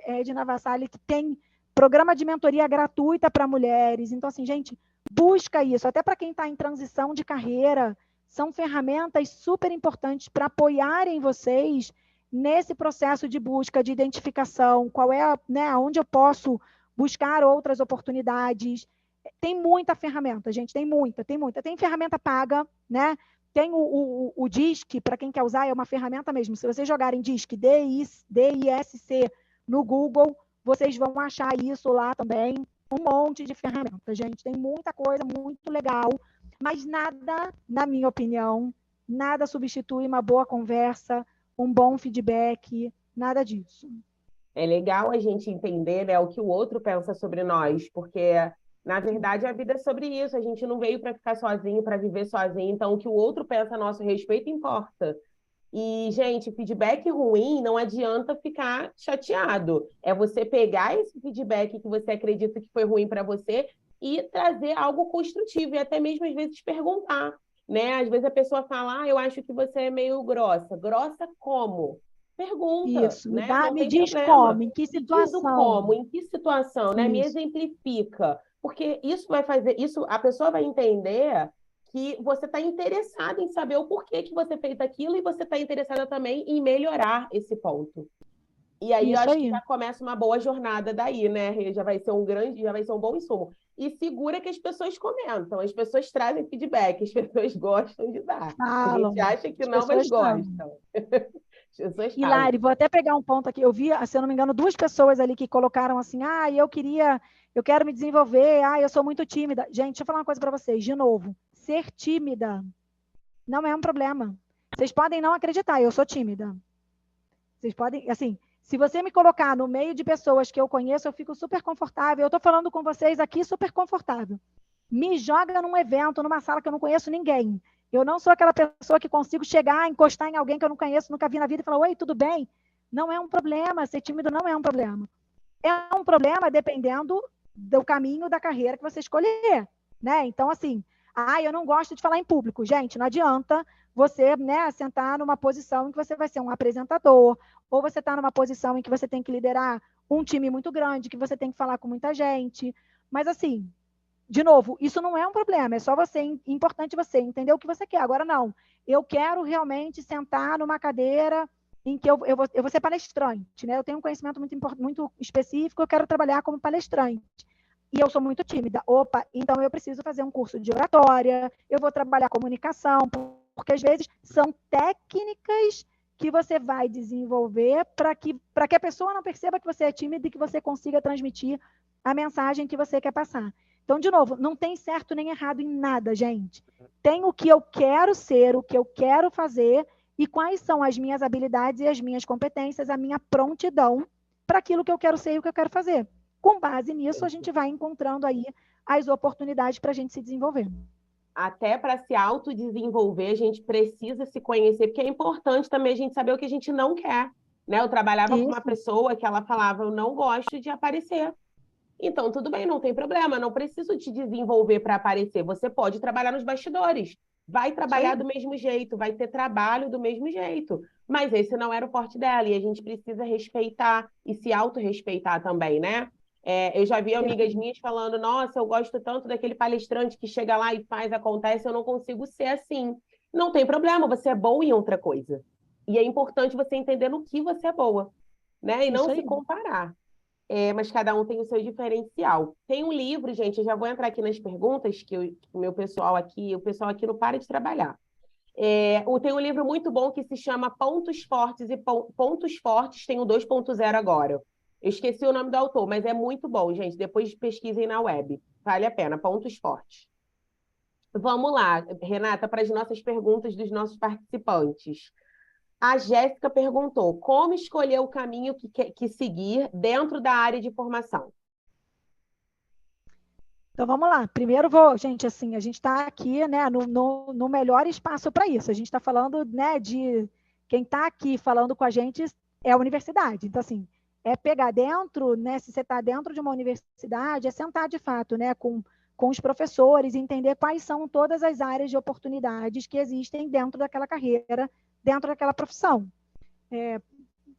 S2: Edna Vassalli, que tem programa de mentoria gratuita para mulheres. Então, assim, gente, busca isso. Até para quem está em transição de carreira, são ferramentas super importantes para apoiarem vocês nesse processo de busca, de identificação, qual é, né, onde eu posso buscar outras oportunidades. Tem muita ferramenta, gente, tem muita. Tem ferramenta paga, né? Tem o DISC, para quem quer usar, é uma ferramenta mesmo. Se vocês jogarem DISC, DISC, no Google, vocês vão achar isso lá também. Um monte de ferramentas, gente. Tem muita coisa muito legal, mas nada, na minha opinião, nada substitui uma boa conversa, um bom feedback, nada disso.
S1: É legal a gente entender, né, o que o outro pensa sobre nós, porque, na verdade, a vida é sobre isso. A gente não veio para ficar sozinho, para viver sozinho. Então, o que o outro pensa a nosso respeito importa. E, gente, feedback ruim não adianta ficar chateado. É você pegar esse feedback que você acredita que foi ruim para você e trazer algo construtivo, e até mesmo, às vezes, perguntar, né? Às vezes a pessoa fala, eu acho que você é meio grossa. Grossa como? Pergunta,
S2: Isso,
S1: né? Não
S2: me
S1: tem
S2: diz
S1: problema.
S2: como, em que
S1: Me diz o
S2: situação.
S1: como, em que situação, né? Me
S2: Isso.
S1: exemplifica. Porque isso vai fazer, isso a pessoa vai entender que você está interessado em saber o porquê que você fez aquilo e você está interessada também em melhorar esse ponto. E aí eu
S2: Isso
S1: acho que
S2: aí.
S1: já começa uma boa jornada daí, né, Rê? Já vai ser um bom insumo. E segura que as pessoas comentam, as pessoas trazem feedback, as pessoas gostam de dar. A gente
S2: Falam.
S1: acha que
S2: As
S1: não, mas
S2: pessoas falam.
S1: gostam. As pessoas
S2: E,
S1: falam.
S2: Lari, vou até pegar um ponto aqui. Eu vi, se eu não me engano, 2 pessoas ali que colocaram assim, eu quero me desenvolver, eu sou muito tímida. Gente, deixa eu falar uma coisa para vocês, de novo. Ser tímida não é um problema. Vocês podem não acreditar, eu sou tímida. Vocês podem, assim, se você me colocar no meio de pessoas que eu conheço, eu fico super confortável. Eu estou falando com vocês aqui super confortável. Me joga num evento, numa sala que eu não conheço ninguém. Eu não sou aquela pessoa que consigo chegar, encostar em alguém que eu não conheço, nunca vi na vida e falar, oi, tudo bem? Não é um problema, ser tímido não é um problema. É um problema dependendo do caminho da carreira que você escolher, né? Então, assim, eu não gosto de falar em público. Gente, não adianta você, né, sentar numa posição em que você vai ser um apresentador, ou você está numa posição em que você tem que liderar um time muito grande, que você tem que falar com muita gente. Mas, assim, de novo, isso não é um problema, é só importante você entender o que você quer. Agora, não, eu quero realmente sentar numa cadeira em que eu vou ser palestrante, né? Eu tenho um conhecimento muito específico, eu quero trabalhar como palestrante. E eu sou muito tímida. Opa, então eu preciso fazer um curso de oratória, eu vou trabalhar comunicação, porque às vezes são técnicas que você vai desenvolver para que a pessoa não perceba que você é tímida e que você consiga transmitir a mensagem que você quer passar. Então, de novo, não tem certo nem errado em nada, gente. Tem o que eu quero ser, o que eu quero fazer e quais são as minhas habilidades e as minhas competências, a minha prontidão para aquilo que eu quero ser e o que eu quero fazer. Com base nisso, a gente vai encontrando aí as oportunidades para a gente se desenvolver.
S1: Até para se autodesenvolver, a gente precisa se conhecer, porque é importante também a gente saber o que a gente não quer. Né? Eu trabalhava com uma pessoa que ela falava, eu não gosto de aparecer. Então, tudo bem, não tem problema, não preciso te desenvolver para aparecer. Você pode trabalhar nos bastidores, vai trabalhar do mesmo jeito, vai ter trabalho do mesmo jeito. Mas esse não era o forte dela, e a gente precisa respeitar e se autorrespeitar também, né? Eu já vi amigas minhas falando, nossa, eu gosto tanto daquele palestrante que chega lá e faz, acontece, eu não consigo ser assim. Não tem problema, você é boa em outra coisa. E é importante você entender no que você é boa, né? E não se comparar. Mas cada um tem o seu diferencial. Tem um livro, gente, eu já vou entrar aqui nas perguntas, que o meu pessoal aqui, o pessoal aqui não para de trabalhar. Tem um livro muito bom que se chama Pontos Fortes, e Pontos Fortes tem o 2.0 agora. Eu esqueci o nome do autor, mas é muito bom, gente. Depois pesquisem na web. Vale a pena, Pontos Fortes. Vamos lá, Renata, para as nossas perguntas dos nossos participantes. A Jéssica perguntou, como escolher o caminho que seguir dentro da área de formação?
S2: Então, vamos lá. Primeiro, gente, assim, a gente está aqui, né, no melhor espaço para isso. A gente está falando, né, de quem está aqui falando com a gente é a universidade. Então, assim, é pegar dentro, né, se você está dentro de uma universidade, é sentar de fato, né, com os professores e entender quais são todas as áreas de oportunidades que existem dentro daquela carreira, dentro daquela profissão.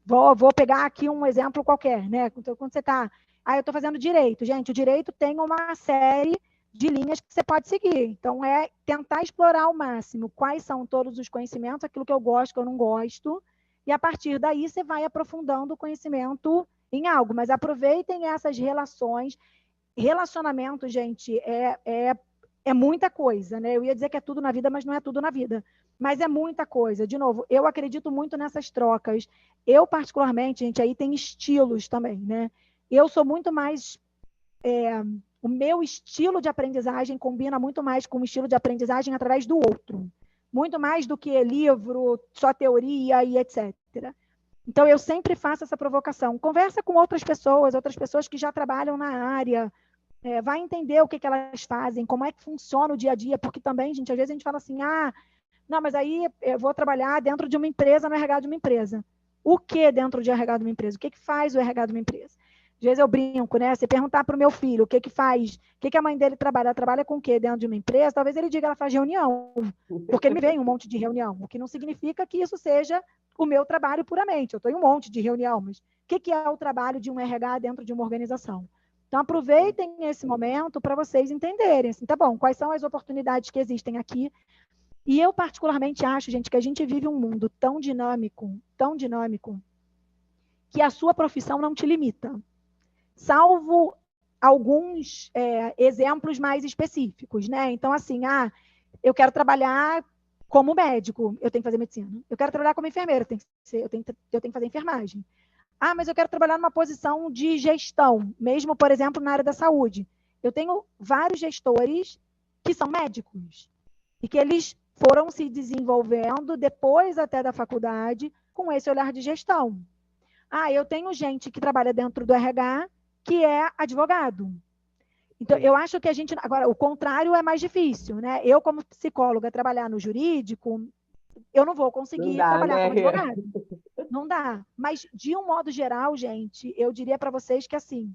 S2: Vou pegar aqui um exemplo qualquer, né? Quando você está... eu estou fazendo direito. Gente, o direito tem uma série de linhas que você pode seguir. Então, é tentar explorar ao máximo quais são todos os conhecimentos, aquilo que eu gosto, que eu não gosto, e a partir daí você vai aprofundando o conhecimento em algo. Mas aproveitem essas relações. Relacionamento, gente, é muita coisa, né? Eu ia dizer que é tudo na vida, mas não é tudo na vida. Mas é muita coisa. De novo, eu acredito muito nessas trocas. Eu, particularmente, gente, aí tem estilos também, né? Eu sou muito mais... o meu estilo de aprendizagem combina muito mais com o estilo de aprendizagem através do outro. Muito mais do que livro, só teoria e etc. Então, eu sempre faço essa provocação. Conversa com outras pessoas que já trabalham na área, vai entender o que elas fazem, como é que funciona o dia a dia, porque também, gente, às vezes a gente fala assim, não, mas aí eu vou trabalhar dentro de uma empresa, no RH de uma empresa. O que dentro de RH de uma empresa? O que faz o RH de uma empresa? Às vezes eu brinco, né? Você perguntar para o meu filho o que faz, o que a mãe dele trabalha, ela trabalha com o que dentro de uma empresa, talvez ele diga, ela faz reunião, porque ele me vem um monte de reunião, o que não significa que isso seja o meu trabalho puramente. Eu estou em um monte de reunião, mas o que é o trabalho de um RH dentro de uma organização? Então, aproveitem esse momento para vocês entenderem, assim, tá bom, quais são as oportunidades que existem aqui. E eu, particularmente, acho, gente, que a gente vive um mundo tão dinâmico, que a sua profissão não te limita. Salvo alguns exemplos mais específicos, né? Então, assim, eu quero trabalhar como médico, eu tenho que fazer medicina. Eu quero trabalhar como enfermeira, eu tenho que fazer enfermagem. Mas eu quero trabalhar numa posição de gestão, mesmo, por exemplo, na área da saúde. Eu tenho vários gestores que são médicos e que eles foram se desenvolvendo depois até da faculdade com esse olhar de gestão. Eu tenho gente que trabalha dentro do RH que é advogado. Então, eu acho que a gente... Agora, o contrário é mais difícil, né? Eu, como psicóloga, trabalhar no jurídico, eu não vou conseguir trabalhar como advogado. Não dá. Mas, de um modo geral, gente, eu diria para vocês que, assim,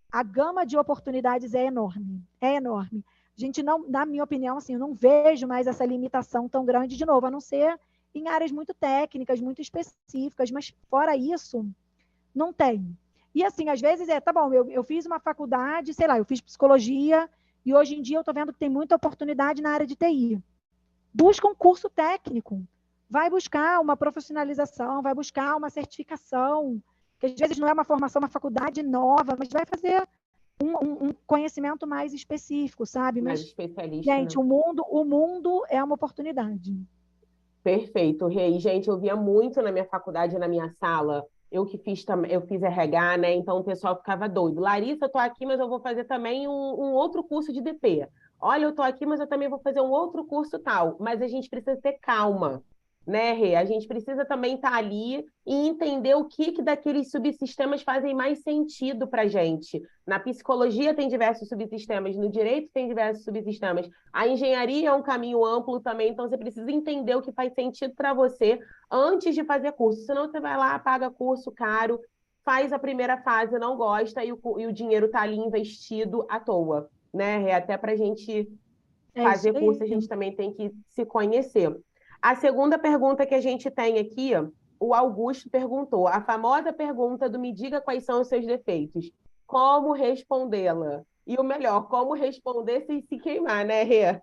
S2: a gama de oportunidades é enorme. É enorme. A gente não, na minha opinião, assim, eu não vejo mais essa limitação tão grande, de novo, a não ser em áreas muito técnicas, muito específicas, mas fora isso, não tem. E, assim, às vezes tá bom, eu fiz uma faculdade, sei lá, eu fiz psicologia, e hoje em dia eu estou vendo que tem muita oportunidade na área de TI. Busca um curso técnico. Vai buscar uma profissionalização, vai buscar uma certificação, que às vezes não é uma formação, uma faculdade nova, mas vai fazer um conhecimento mais específico, sabe?
S1: Mais
S2: mas,
S1: especialista,
S2: gente,
S1: né?
S2: o mundo é uma oportunidade.
S1: Perfeito, Rei. Gente, eu via muito na minha faculdade, na minha sala. Eu fiz RH, né? Então o pessoal ficava doido. Larissa, eu tô aqui, mas eu vou fazer também um outro curso de DP. Olha, eu tô aqui, mas eu também vou fazer um outro curso tal. Mas a gente precisa ter calma, né, Rê? A gente precisa também estar ali e entender o que daqueles subsistemas fazem mais sentido para a gente. Na psicologia tem diversos subsistemas, no direito tem diversos subsistemas. A engenharia é um caminho amplo também, então você precisa entender o que faz sentido para você antes de fazer curso. Senão você vai lá, paga curso caro, faz a primeira fase, não gosta e o dinheiro está ali investido à toa, né? Até para a gente fazer curso, a gente também tem que se conhecer. A segunda pergunta que a gente tem aqui, o Augusto perguntou, a famosa pergunta do me diga quais são os seus defeitos. Como respondê-la? E o melhor, como responder sem se queimar, né, Rê?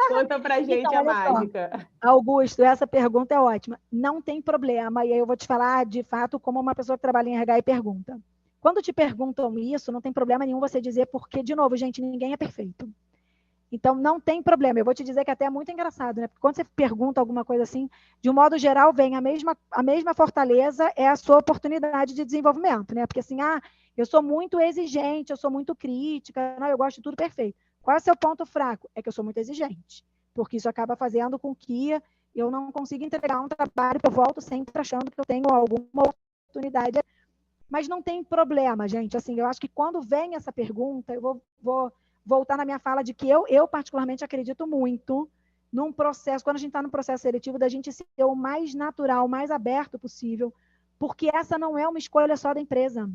S1: Conta pra gente
S2: Então,
S1: a
S2: olha só,
S1: mágica.
S2: Augusto, essa pergunta é ótima. Não tem problema, e aí eu vou te falar, de fato, como uma pessoa que trabalha em RH e pergunta. Quando te perguntam isso, não tem problema nenhum você dizer, porque, de novo, gente, ninguém é perfeito. Então, não tem problema. Eu vou te dizer que até é muito engraçado, né? Porque quando você pergunta alguma coisa assim, de um modo geral, vem a mesma fortaleza, é a sua oportunidade de desenvolvimento, né? Porque assim, eu sou muito exigente, eu sou muito crítica, não, eu gosto de tudo perfeito. Qual é o seu ponto fraco? É que eu sou muito exigente, porque isso acaba fazendo com que eu não consiga entregar um trabalho que eu volto sempre achando que eu tenho alguma oportunidade. Mas não tem problema, gente. Assim, eu acho que quando vem essa pergunta, eu vou voltar na minha fala de que eu particularmente acredito muito num processo, quando a gente está no processo seletivo, da gente ser o mais natural, o mais aberto possível, porque essa não é uma escolha só da empresa.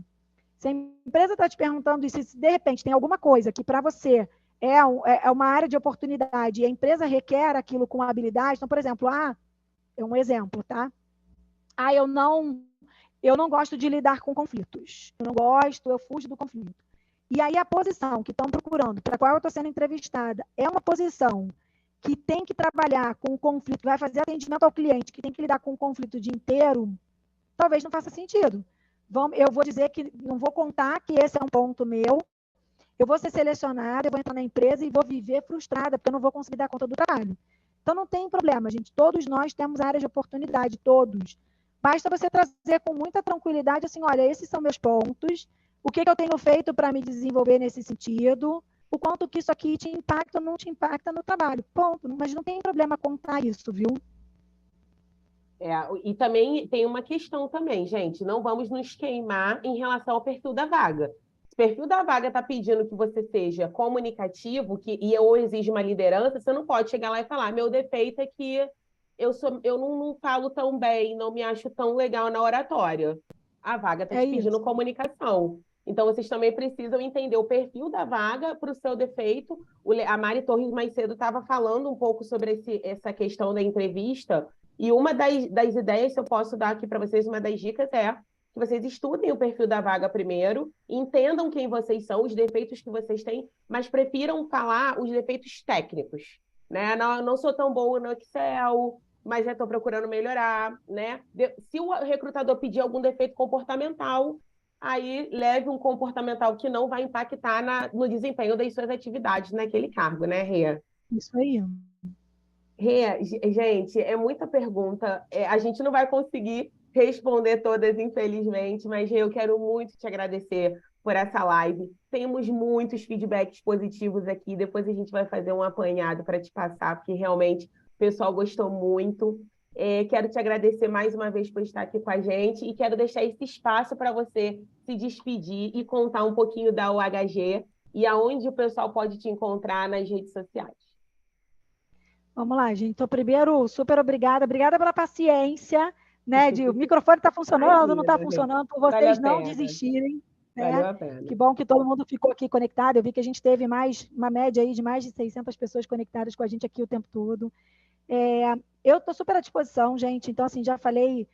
S2: Se a empresa está te perguntando isso, se de repente tem alguma coisa que para você é uma área de oportunidade e a empresa requer aquilo com habilidade, então, por exemplo, é um exemplo, tá? Eu não gosto de lidar com conflitos. Eu não gosto, eu fujo do conflito. E aí a posição que estão procurando, para a qual eu estou sendo entrevistada, é uma posição que tem que trabalhar com o conflito, vai fazer atendimento ao cliente, que tem que lidar com o conflito o dia inteiro, talvez não faça sentido. Eu vou dizer que não vou contar que esse é um ponto meu, eu vou ser selecionada, eu vou entrar na empresa e vou viver frustrada, porque eu não vou conseguir dar conta do trabalho. Então não tem problema, gente. Todos nós temos áreas de oportunidade, todos. Basta você trazer com muita tranquilidade, assim, olha, esses são meus pontos, o que eu tenho feito para me desenvolver nesse sentido, o quanto que isso aqui te impacta ou não te impacta no trabalho. Ponto. Mas não tem problema contar isso, viu?
S1: E também tem uma questão também, gente, não vamos nos queimar em relação ao perfil da vaga. Se o perfil da vaga está pedindo que você seja comunicativo ou exige uma liderança, você não pode chegar lá e falar, meu defeito é que eu não falo tão bem, não me acho tão legal na oratória. A vaga está te pedindo comunicação. Então, vocês também precisam entender o perfil da vaga para o seu defeito. A Mari Torres mais cedo estava falando um pouco sobre essa questão da entrevista, e uma das ideias que eu posso dar aqui para vocês, uma das dicas é que vocês estudem o perfil da vaga primeiro, entendam quem vocês são, os defeitos que vocês têm, mas prefiram falar os defeitos técnicos. Né? Não sou tão boa no Excel, mas estou procurando melhorar. Né? Se o recrutador pedir algum defeito comportamental, aí leve um comportamental que não vai impactar no desempenho das suas atividades naquele cargo, né, Rê?
S2: Isso aí.
S1: Rê, gente, é muita pergunta. A gente não vai conseguir responder todas, infelizmente, mas Rê, eu quero muito te agradecer por essa live. Temos muitos feedbacks positivos aqui. Depois a gente vai fazer um apanhado para te passar, porque realmente o pessoal gostou muito. Quero te agradecer mais uma vez por estar aqui com a gente e quero deixar esse espaço para você se despedir e contar um pouquinho da UHG e aonde o pessoal pode te encontrar nas redes sociais.
S2: Vamos lá, gente. Então, primeiro, super obrigada. Obrigada pela paciência, né? O microfone está funcionando, não está funcionando, por vocês não desistirem.
S1: Valeu a pena.
S2: Que bom que todo mundo ficou aqui conectado. Eu vi que a gente teve uma média aí de mais de 600 pessoas conectadas com a gente aqui o tempo todo. Eu estou super à disposição, gente. Então, assim, já falei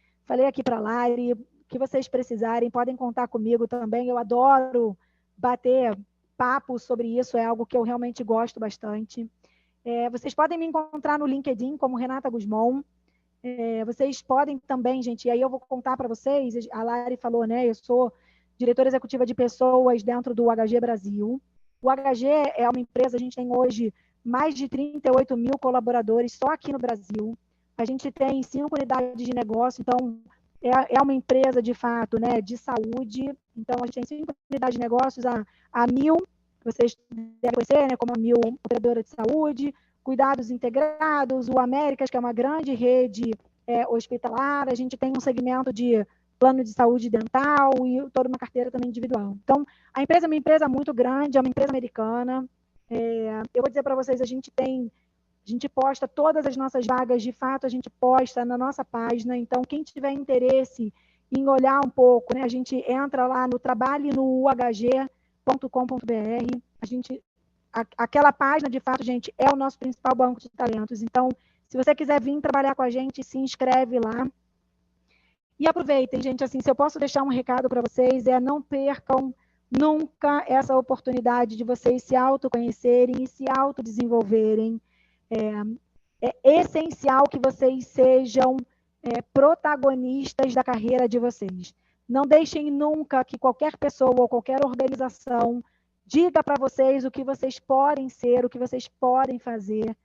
S2: aqui para a Lari, que vocês precisarem, podem contar comigo também. Eu adoro bater papo sobre isso, é algo que eu realmente gosto bastante. Vocês podem me encontrar no LinkedIn como Renata Guzmão. Vocês podem também, gente, e aí eu vou contar para vocês, a Lari falou, né? Eu sou diretora executiva de pessoas dentro do UHG Brasil. O UHG é uma empresa, a gente tem hoje mais de 38 mil colaboradores só aqui no Brasil. A gente tem 5 unidades de negócio, então é uma empresa, de fato, né, de saúde. Então, a gente tem 5 unidades de negócios, a Mil, vocês devem conhecer, né, como a Mil Operadora de Saúde, Cuidados Integrados, o Américas, que é uma grande rede hospitalar. A gente tem um segmento de plano de saúde dental e toda uma carteira também individual. Então, a empresa é uma empresa muito grande, é uma empresa americana. Eu vou dizer para vocês, a gente posta todas as nossas vagas, de fato, a gente posta na nossa página. Então, quem tiver interesse em olhar um pouco, né, a gente entra lá no trabalhenoUHG.com.br. Aquela página, de fato, gente, é o nosso principal banco de talentos. Então, se você quiser vir trabalhar com a gente, se inscreve lá. E aproveitem, gente, assim, se eu posso deixar um recado para vocês, não percam nunca essa oportunidade de vocês se autoconhecerem e se autodesenvolverem. É essencial que vocês sejam protagonistas da carreira de vocês. Não deixem nunca que qualquer pessoa ou qualquer organização diga para vocês o que vocês podem ser, o que vocês podem fazer.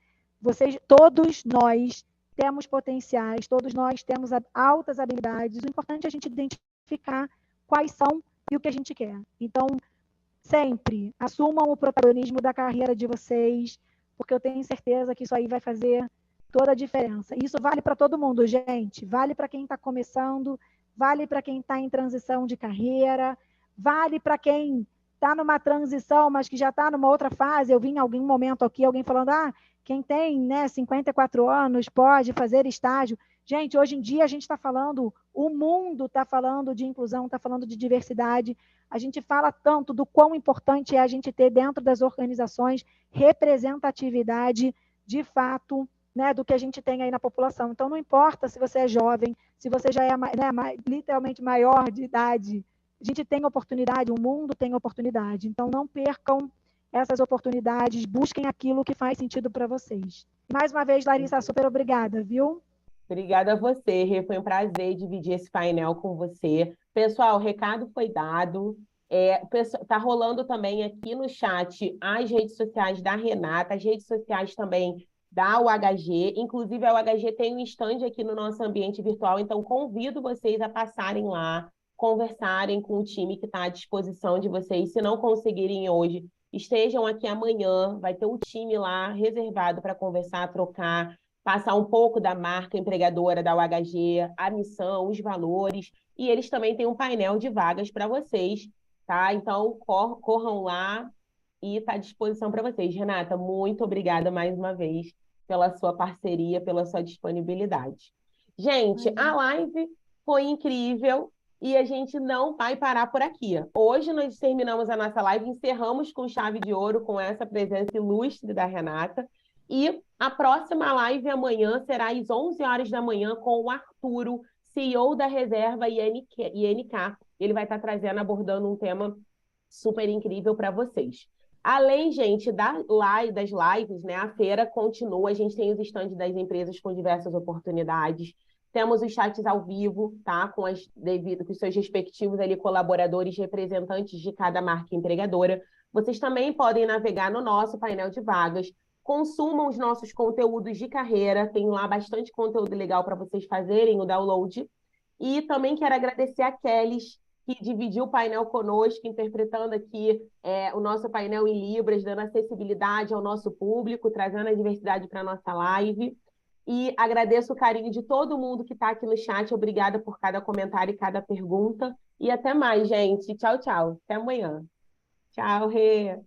S2: Todos nós temos potenciais, todos nós temos altas habilidades. O importante é a gente identificar quais são e o que a gente quer. Então, sempre assumam o protagonismo da carreira de vocês, porque eu tenho certeza que isso aí vai fazer toda a diferença. Isso vale para todo mundo, gente. Vale para quem está começando, vale para quem está em transição de carreira, vale para quem está numa transição, mas que já está numa outra fase. Eu vi em algum momento aqui alguém falando, quem tem, né, 54 anos pode fazer estágio. Gente, hoje em dia a gente está falando, o mundo está falando de inclusão, está falando de diversidade. A gente fala tanto do quão importante é a gente ter dentro das organizações representatividade, de fato, né, do que a gente tem aí na população. Então, não importa se você é jovem, se você já é, né, literalmente maior de idade, a gente tem oportunidade, o mundo tem oportunidade. Então, não percam essas oportunidades, busquem aquilo que faz sentido para vocês. Mais uma vez, Larissa, super obrigada, viu?
S1: Obrigada a você, Rê. Foi um prazer dividir esse painel com você. Pessoal, o recado foi dado. Tá rolando também aqui no chat as redes sociais da Renata, as redes sociais também da UHG. Inclusive, a UHG tem um stand aqui no nosso ambiente virtual, então convido vocês a passarem lá, conversarem com o time que está à disposição de vocês. Se não conseguirem hoje, estejam aqui amanhã, vai ter um time lá reservado para conversar, trocar, passar um pouco da marca empregadora da UHG, a missão, os valores, e eles também têm um painel de vagas para vocês, tá? Então, corram lá e está à disposição para vocês. Renata, muito obrigada mais uma vez pela sua parceria, pela sua disponibilidade. Gente, a live foi incrível e a gente não vai parar por aqui. Hoje nós terminamos a nossa live, encerramos com chave de ouro, com essa presença ilustre da Renata. E a próxima live amanhã será às 11 horas da manhã com o Arturo, CEO da Reserva INK. Ele vai estar abordando um tema super incrível para vocês. Além, gente, das lives, né? A feira continua, a gente tem os estandes das empresas com diversas oportunidades. Temos os chats ao vivo, tá? Com os seus respectivos ali, colaboradores, representantes de cada marca empregadora. Vocês também podem navegar no nosso painel de vagas. Consumam os nossos conteúdos de carreira, tem lá bastante conteúdo legal para vocês fazerem o download. E também quero agradecer a Kelly, que dividiu o painel conosco, interpretando aqui o nosso painel em Libras, dando acessibilidade ao nosso público, trazendo a diversidade para a nossa live. E agradeço o carinho de todo mundo que está aqui no chat. Obrigada por cada comentário e cada pergunta. E até mais, gente. Tchau, tchau. Até amanhã. Tchau, Rê.